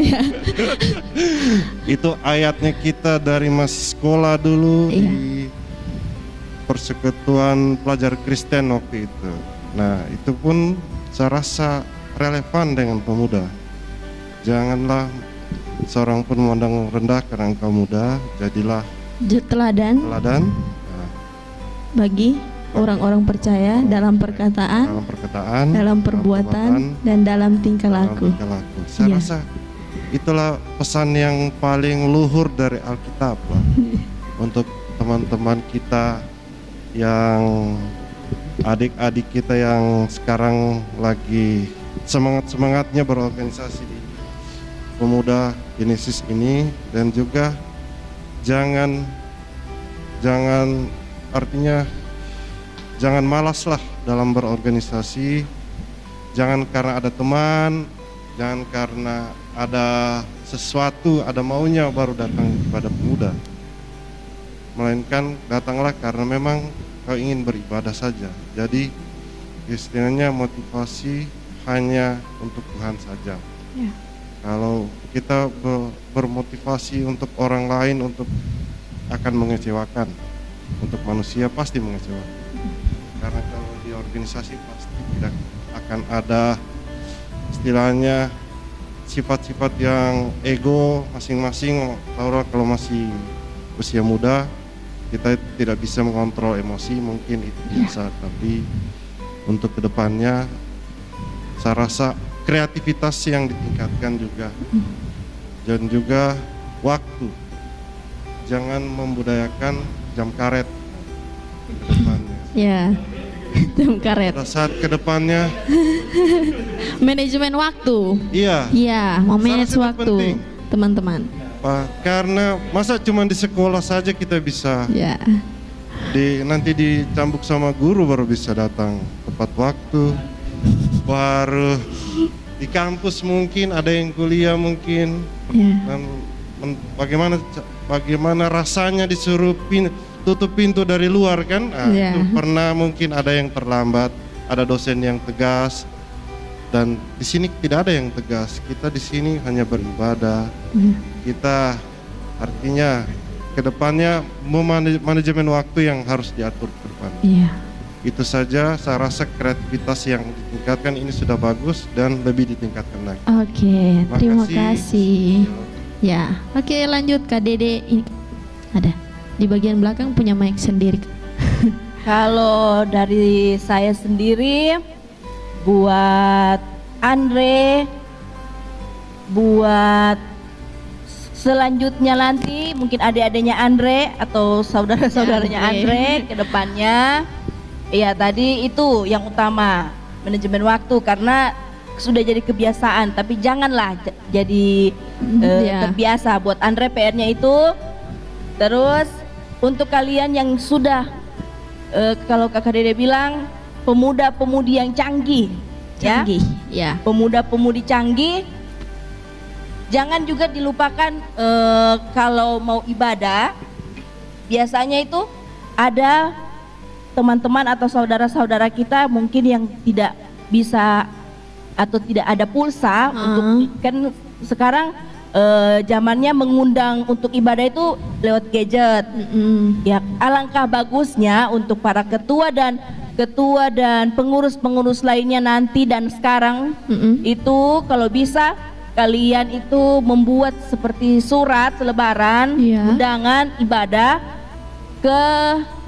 Itu ayatnya kita dari masih sekolah dulu di Persekutuan Pelajar Kristen waktu itu. Nah, itu pun saya rasa relevan dengan pemuda. Janganlah seorang pun memandang rendah karena engkau muda, jadilah teladan bagi orang-orang percaya dalam perkataan, dalam perbuatan, dan dalam tingkah laku. Saya rasa itulah pesan yang paling luhur dari Alkitab, Pak. Untuk teman-teman kita yang adik-adik kita yang sekarang lagi semangat-semangatnya berorganisasi di Pemuda Genesis ini, dan juga jangan artinya jangan malaslah dalam berorganisasi. Jangan karena ada teman, jangan karena ada sesuatu, ada maunya baru datang kepada pemuda. Melainkan datanglah karena memang kau ingin beribadah saja. Jadi istilahnya motivasi hanya untuk Tuhan saja. Ya. Kalau kita bermotivasi untuk orang lain, untuk akan mengecewakan. Untuk manusia pasti mengecewakan. Karena kalau di organisasi pasti tidak akan ada istilahnya sifat-sifat yang ego masing-masing. Kalau masih usia muda, kita tidak bisa mengontrol emosi, mungkin itu biasa. Tapi untuk kedepannya saya rasa kreativitas yang ditingkatkan juga, dan juga waktu. Jangan membudayakan jam karet ke depannya. Ya, jam karet. Pada saat kedepannya, Manajemen waktu. iya. Iya, memanage Sangat waktu, penting. teman-teman. Pak, karena masa cuma di sekolah saja kita bisa Ya, nanti dicambuk sama guru baru bisa datang tepat waktu. Baru di kampus mungkin ada yang kuliah mungkin, ya, dan bagaimana rasanya disuruh tutup pintu dari luar kan? Nah, Ya. itu pernah mungkin ada yang terlambat, ada dosen yang tegas, dan di sini tidak ada yang tegas. Kita di sini hanya beribadah. Kita artinya kedepannya manajemen waktu yang harus diatur ke depan. iya. Itu saja, saya rasa kreativitas yang ditingkatkan ini sudah bagus dan lebih ditingkatkan lagi. Oke, terima Makasih. kasih. Ya, oke lanjut Kak Dede. Ini ada di bagian belakang punya mic sendiri. Kalau dari saya sendiri, buat Andre, buat selanjutnya nanti mungkin adik-adiknya Andre atau saudara-saudaranya Andre ke depannya, ya tadi itu yang utama, manajemen waktu, karena sudah jadi kebiasaan, tapi janganlah jadi Ya. terbiasa. Buat Andre PR-nya itu. Terus untuk kalian yang sudah kalau Kakak Dede bilang pemuda-pemudi yang canggih, Canggih, ya, ya. pemuda-pemudi canggih, jangan juga dilupakan kalau mau ibadah, biasanya itu ada teman-teman atau saudara-saudara kita mungkin yang tidak bisa atau tidak ada pulsa untuk, kan sekarang zamannya mengundang untuk ibadah itu lewat gadget. Ya, alangkah bagusnya untuk para ketua dan pengurus-pengurus lainnya nanti dan sekarang itu kalau bisa kalian itu membuat seperti surat selebaran undangan ibadah ke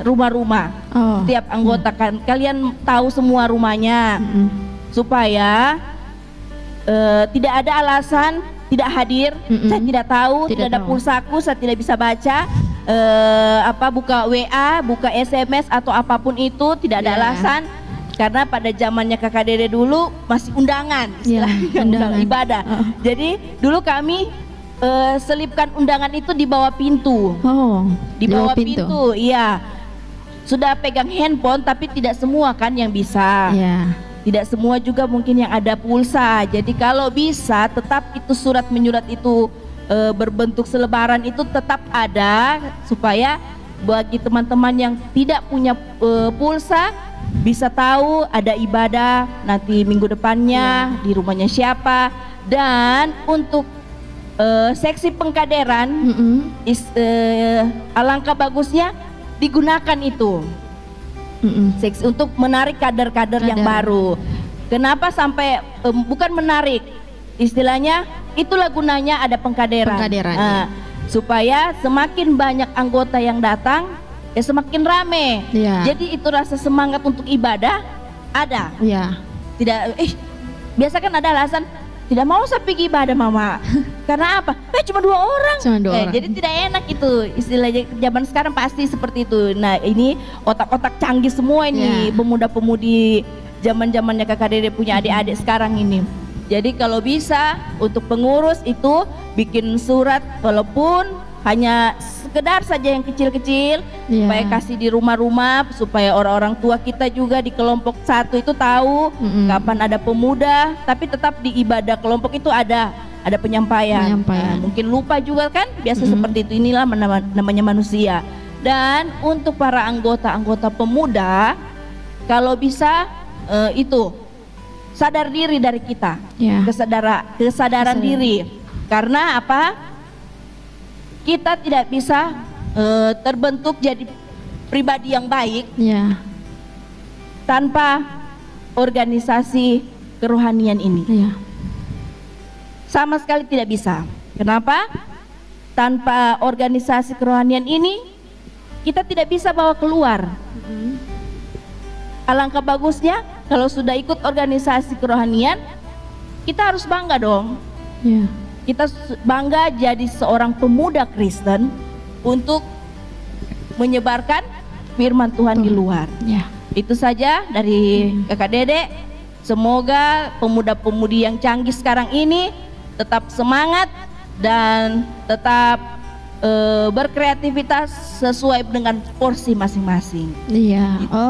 rumah-rumah. Setiap anggota kan kalian tahu semua rumahnya, supaya tidak ada alasan tidak hadir. Saya tidak tahu, tidak ada pulsaku, saya tidak bisa baca, buka WA, buka SMS atau apapun itu, tidak ada alasan. Karena pada zamannya Kakak Dede dulu masih undangan, undangan ibadah. Jadi dulu kami selipkan undangan itu di bawah pintu. Di bawah pintu, iya. Sudah pegang handphone, tapi tidak semua kan yang bisa. Tidak semua juga mungkin yang ada pulsa. Jadi kalau bisa tetap itu surat menyurat itu berbentuk selebaran itu tetap ada, supaya bagi teman-teman yang tidak punya pulsa bisa tahu ada ibadah nanti minggu depannya di rumahnya siapa. Dan untuk seksi pengkaderan, alangkah bagusnya digunakan itu. Seksi untuk menarik kader-kader yang baru. Kenapa sampai bukan menarik, istilahnya itulah gunanya ada pengkaderan. Supaya semakin banyak anggota yang datang, ya semakin rame. Jadi itu rasa semangat untuk ibadah ada. Tidak, biasa kan ada alasan tidak mau saya pergi ibadah mama. Karena apa? Cuma 2 orang. Cuma 2 orang. Jadi tidak enak itu. Istilahnya zaman sekarang pasti seperti itu. Nah ini otak-otak canggih semua ini, pemuda-pemudi zaman-zamannya kakak Dede punya adik-adik sekarang ini. Jadi kalau bisa untuk pengurus itu bikin surat walaupun hanya sekedar saja yang kecil-kecil, supaya kasih di rumah-rumah, supaya orang-orang tua kita juga di kelompok 1 itu tahu kapan ada pemuda, tapi tetap di ibadah kelompok itu ada penyampaian. Nah, mungkin lupa juga kan, biasa seperti itu, inilah namanya manusia. Dan untuk para anggota-anggota pemuda, kalau bisa itu sadar diri dari kita, kesadaran diri. Karena apa? Kita tidak bisa terbentuk jadi pribadi yang baik tanpa organisasi kerohanian ini. Sama sekali tidak bisa. Kenapa? Tanpa organisasi kerohanian ini kita tidak bisa bawa keluar. Alangkah bagusnya kalau sudah ikut organisasi kerohanian, kita harus bangga dong. Kita bangga jadi seorang pemuda Kristen untuk menyebarkan firman Tuhan di luar. Itu saja dari kakak Dede. Semoga pemuda-pemudi yang canggih sekarang ini tetap semangat dan tetap berkreativitas sesuai dengan porsi masing-masing.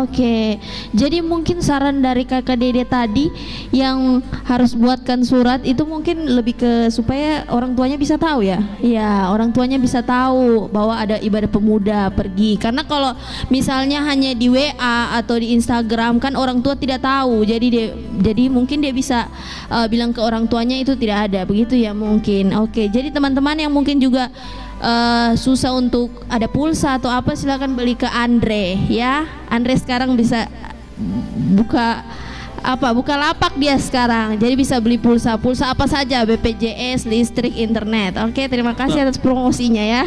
Oke. Jadi mungkin saran dari kakak Dede tadi yang harus buatkan surat itu mungkin lebih ke supaya orang tuanya bisa tahu ya. Iya, orang tuanya bisa tahu bahwa ada ibadah pemuda pergi. Karena kalau misalnya hanya di WA atau di Instagram kan orang tua tidak tahu. Jadi mungkin dia bisa bilang ke orang tuanya itu tidak ada. Begitu ya mungkin. Oke. Jadi teman-teman yang mungkin juga susah untuk ada pulsa atau apa, silakan beli ke Andre ya. Andre sekarang bisa buka lapak dia sekarang, jadi bisa beli pulsa apa saja, BPJS, listrik, internet. Oke, terima kasih atas promosinya ya.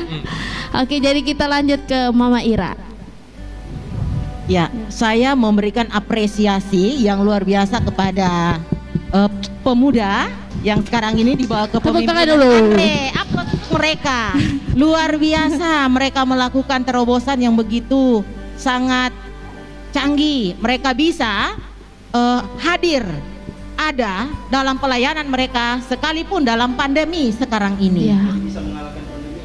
Oke, jadi kita lanjut ke Mama Ira. Ya, saya memberikan apresiasi yang luar biasa kepada pemuda yang sekarang ini dibawa ke pemimpinan Andre. Aplaus mereka, luar biasa. Mereka melakukan terobosan yang begitu sangat canggih. Mereka bisa hadir ada dalam pelayanan mereka sekalipun dalam pandemi sekarang ini.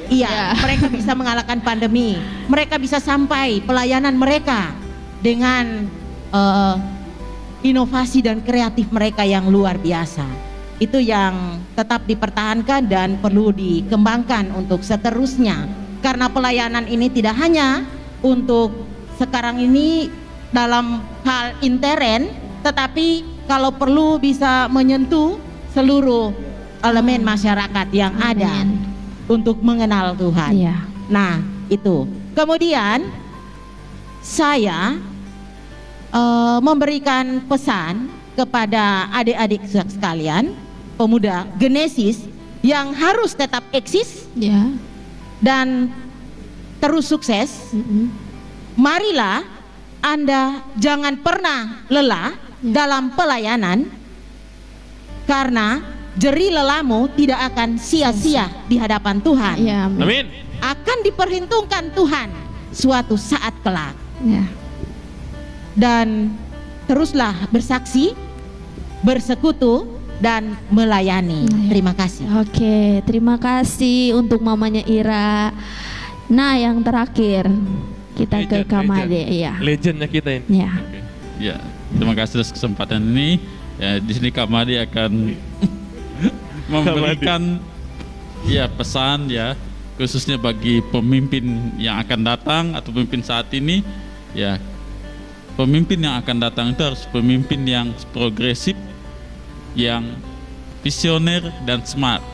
Iya, mereka bisa mengalahkan pandemi. Mereka bisa sampai pelayanan mereka dengan inovasi dan kreatif mereka yang luar biasa. Itu yang tetap dipertahankan dan perlu dikembangkan untuk seterusnya. Karena pelayanan ini tidak hanya untuk sekarang ini dalam hal intern, tetapi kalau perlu bisa menyentuh seluruh elemen masyarakat yang ada untuk mengenal Tuhan. Nah, itu. Kemudian saya memberikan pesan kepada adik-adik sekalian, pemuda Genesis yang harus tetap eksis dan terus sukses. Marilah Anda jangan pernah lelah dalam pelayanan, karena jerih lelahmu tidak akan sia-sia di hadapan Tuhan. Amin. Akan diperhitungkan Tuhan suatu saat kelak. Dan teruslah bersaksi, bersekutu, dan melayani. Terima kasih. Oke, terima kasih untuk mamanya Ira. Nah, yang terakhir kita ke Kamade. Legendnya kita ini. Ya, terima kasih atas kesempatan ini. Ya, di sini Kamade akan memberikan pesan ya, khususnya bagi pemimpin yang akan datang atau pemimpin saat ini. Ya, pemimpin yang akan datang itu harus pemimpin yang progresif, yang visioner dan smart.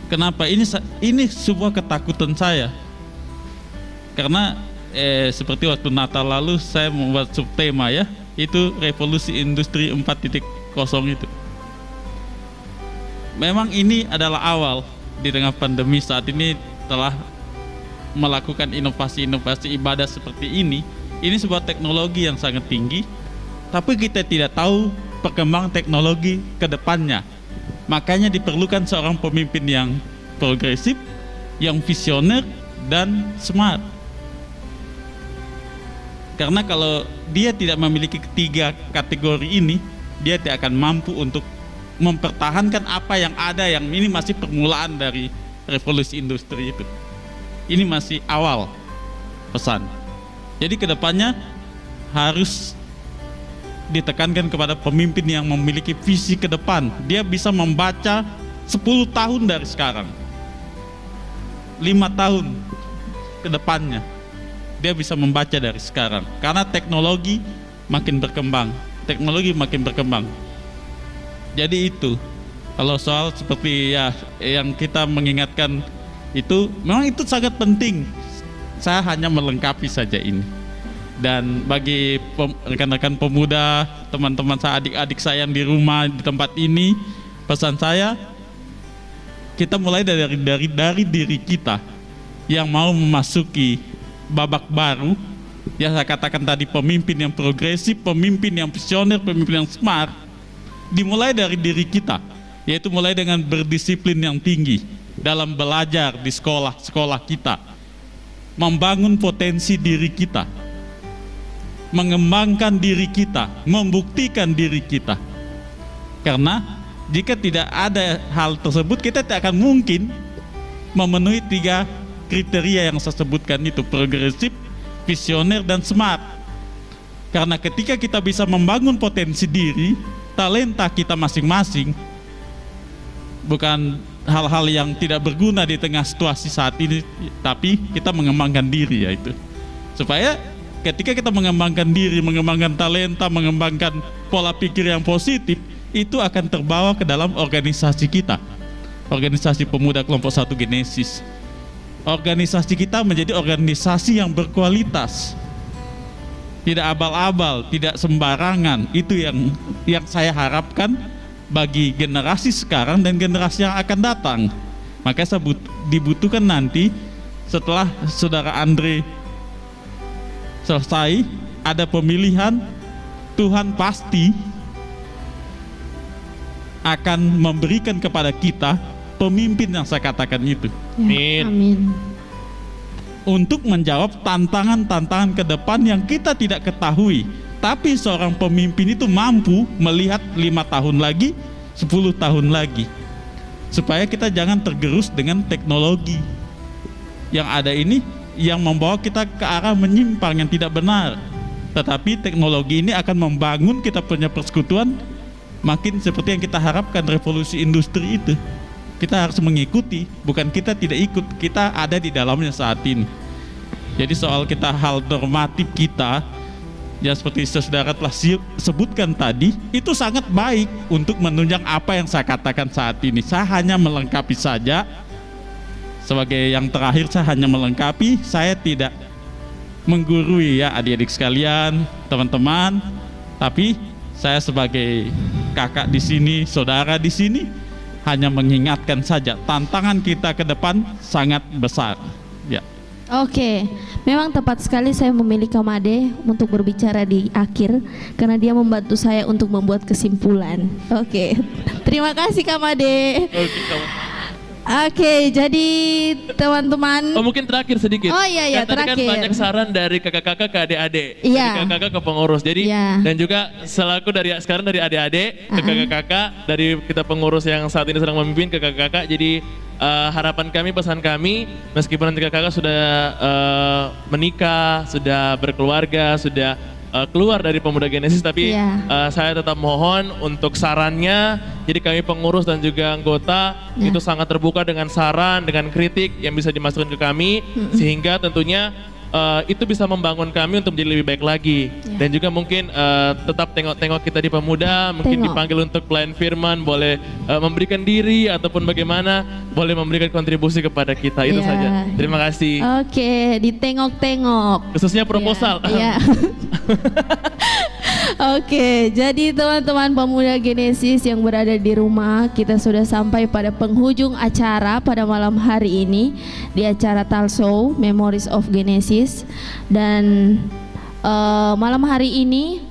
Kenapa? Ini sebuah ketakutan saya. Karena seperti waktu Natal lalu saya membuat subtema ya, itu revolusi industri 4.0 itu. Memang ini adalah awal di tengah pandemi saat ini telah melakukan inovasi-inovasi ibadah seperti ini. Ini sebuah teknologi yang sangat tinggi, tapi kita tidak tahu perkembangan teknologi ke depannya. Makanya diperlukan seorang pemimpin yang progresif, yang visioner, dan smart. Karena kalau dia tidak memiliki ketiga kategori ini, dia tidak akan mampu untuk mempertahankan apa yang ada, yang ini masih permulaan dari revolusi industri itu. Ini masih awal pesan. Jadi kedepannya harus ditekankan kepada pemimpin yang memiliki visi ke depan. Dia bisa membaca 10 tahun dari sekarang, 5 tahun ke depannya. Dia bisa membaca dari sekarang, karena teknologi makin berkembang, teknologi makin berkembang. Jadi itu, kalau soal seperti ya yang kita mengingatkan itu, memang itu sangat penting. Saya hanya melengkapi saja ini. Dan bagi rekan-rekan pemuda, teman-teman saya, adik-adik saya yang di rumah di tempat ini, pesan saya, kita mulai dari diri kita yang mau memasuki babak baru, yang saya katakan tadi, pemimpin yang progresif, pemimpin yang visioner, pemimpin yang smart. Dimulai dari diri kita, yaitu mulai dengan berdisiplin yang tinggi dalam belajar di sekolah kita, membangun potensi diri kita, mengembangkan diri kita, membuktikan diri kita. Karena jika tidak ada hal tersebut, kita tidak akan mungkin memenuhi 3 kriteria yang saya sebutkan itu, progresif, visioner, dan smart. Karena ketika kita bisa membangun potensi diri, talenta kita masing-masing, bukan hal-hal yang tidak berguna di tengah situasi saat ini, tapi kita mengembangkan diri, yaitu supaya ketika kita mengembangkan diri, mengembangkan talenta, mengembangkan pola pikir yang positif, itu akan terbawa ke dalam organisasi kita, organisasi pemuda kelompok 1 Genesis. Organisasi kita menjadi organisasi yang berkualitas, tidak abal-abal, tidak sembarangan. Itu yang saya harapkan bagi generasi sekarang dan generasi yang akan datang. Makanya saya dibutuhkan nanti setelah saudara Andre selesai, ada pemilihan, Tuhan pasti akan memberikan kepada kita pemimpin yang saya katakan itu. Amin. Amin. Untuk menjawab tantangan-tantangan ke depan yang kita tidak ketahui. Tapi seorang pemimpin itu mampu melihat 5 tahun lagi, 10 tahun lagi. Supaya kita jangan tergerus dengan teknologi yang ada ini, yang membawa kita ke arah menyimpang yang tidak benar. Tetapi teknologi ini akan membangun kita punya persekutuan makin seperti yang kita harapkan, revolusi industri itu. Kita harus mengikuti, bukan kita tidak ikut, kita ada di dalamnya saat ini. Jadi soal kita hal normatif kita, ya seperti saudara telah sebutkan tadi, itu sangat baik untuk menunjang apa yang saya katakan saat ini. Saya hanya melengkapi saja. Sebagai yang terakhir, saya hanya melengkapi, saya tidak menggurui ya adik-adik sekalian, teman-teman, tapi saya sebagai kakak di sini, saudara di sini, hanya mengingatkan saja tantangan kita ke depan sangat besar. Ya. Oke, memang tepat sekali saya memilih Kamade untuk berbicara di akhir karena dia membantu saya untuk membuat kesimpulan. Oke, terima kasih Kamade. Oke, jadi teman-teman. Oh, mungkin terakhir sedikit. Oh iya, Kan tadi terakhir. kan banyak saran dari kakak-kakak ke adik-adik, Iya. dari kakak-kakak ke pengurus. Jadi Iya. dan juga selaku dari sekarang dari adik-adik ke kakak-kakak, dari kita pengurus yang saat ini sedang memimpin ke kakak-kakak. Jadi harapan kami, pesan kami, meskipun nanti kakak-kakak sudah menikah, sudah berkeluarga, sudah keluar dari Pemuda Genesis, tapi Iya. saya tetap mohon untuk sarannya. Jadi kami pengurus dan juga anggota itu sangat terbuka dengan saran, dengan kritik yang bisa dimasukkan ke kami, sehingga tentunya itu bisa membangun kami untuk menjadi lebih baik lagi. Dan juga mungkin tetap tengok-tengok kita di Pemuda, mungkin dipanggil untuk pelayan firman, boleh memberikan diri ataupun bagaimana, boleh memberikan kontribusi kepada kita. Itu Iya. saja. Terima kasih. Oke, ditengok-tengok. Khususnya proposal. Iya. Oke, jadi teman-teman Pemuda Genesis yang berada di rumah, kita sudah sampai pada penghujung acara pada malam hari ini di acara Talkshow Memories of Genesis. Dan malam hari ini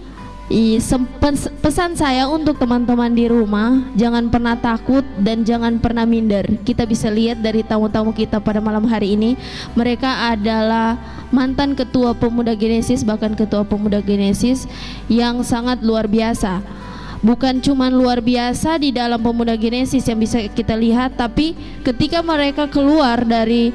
Pesan saya untuk teman-teman di rumah, jangan pernah takut dan jangan pernah minder. Kita bisa lihat dari tamu-tamu kita pada malam hari ini, mereka adalah mantan ketua pemuda Genesis, bahkan ketua pemuda Genesis yang sangat luar biasa. Bukan cuma luar biasa di dalam pemuda Genesis yang bisa kita lihat, tapi ketika mereka keluar dari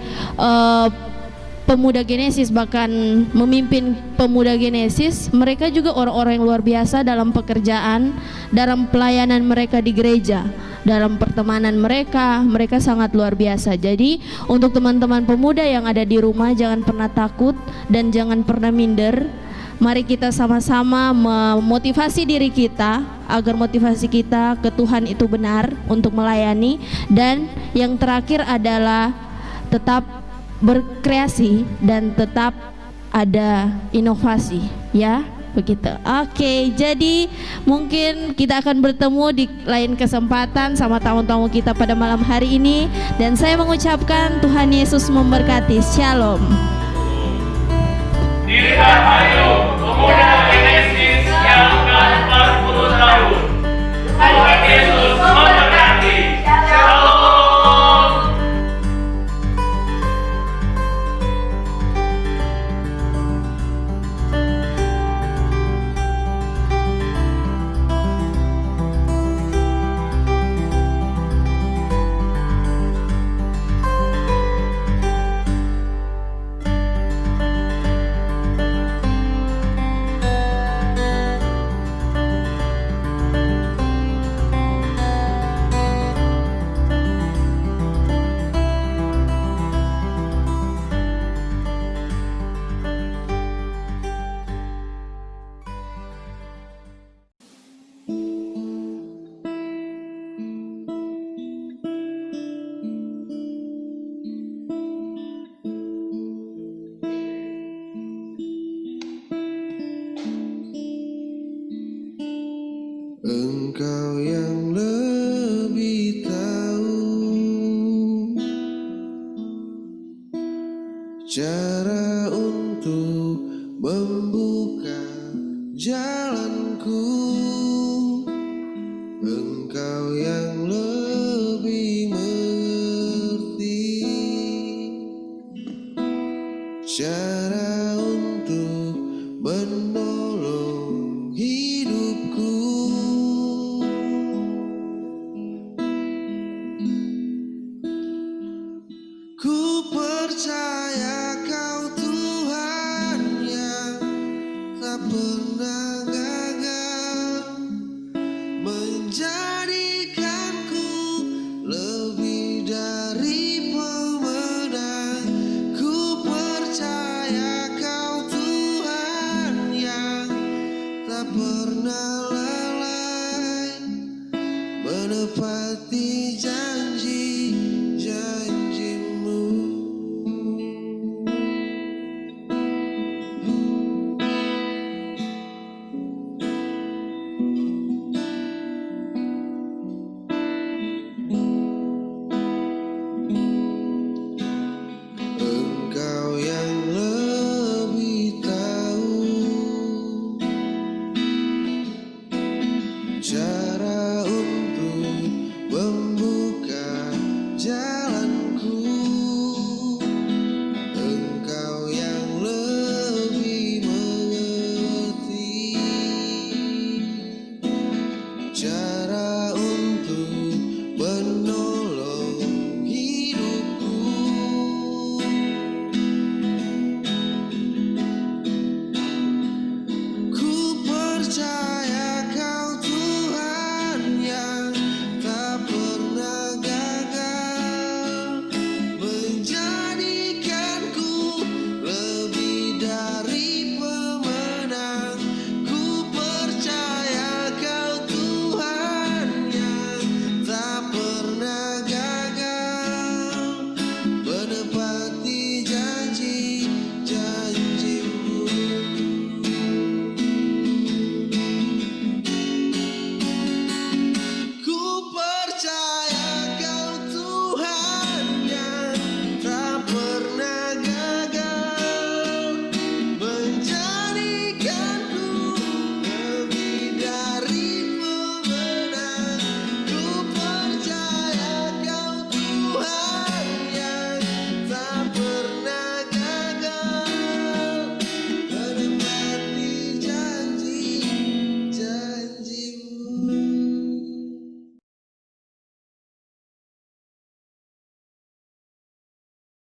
pemuda Genesis, bahkan memimpin pemuda Genesis, mereka juga orang-orang yang luar biasa dalam pekerjaan, dalam pelayanan mereka di gereja, dalam pertemanan mereka sangat luar biasa. Jadi untuk teman-teman pemuda yang ada di rumah, jangan pernah takut dan jangan pernah minder. Mari kita sama-sama memotivasi diri kita agar motivasi kita ke Tuhan itu benar untuk melayani. Dan yang terakhir adalah tetap berkreasi dan tetap ada inovasi, ya, begitu. Oke, jadi mungkin kita akan bertemu di lain kesempatan sama tamu-tamu kita pada malam hari ini, dan saya mengucapkan Tuhan Yesus memberkati. Shalom. Dirgahayu pemuda Genesis yang ke-40 tahun. Tuhan Yesus memberkati. Shalom. Engkau yang lebih tahu cara untuk membuka jalanku. Engkau yang lebih mengerti cara untuk menolong hidupku. Ku percaya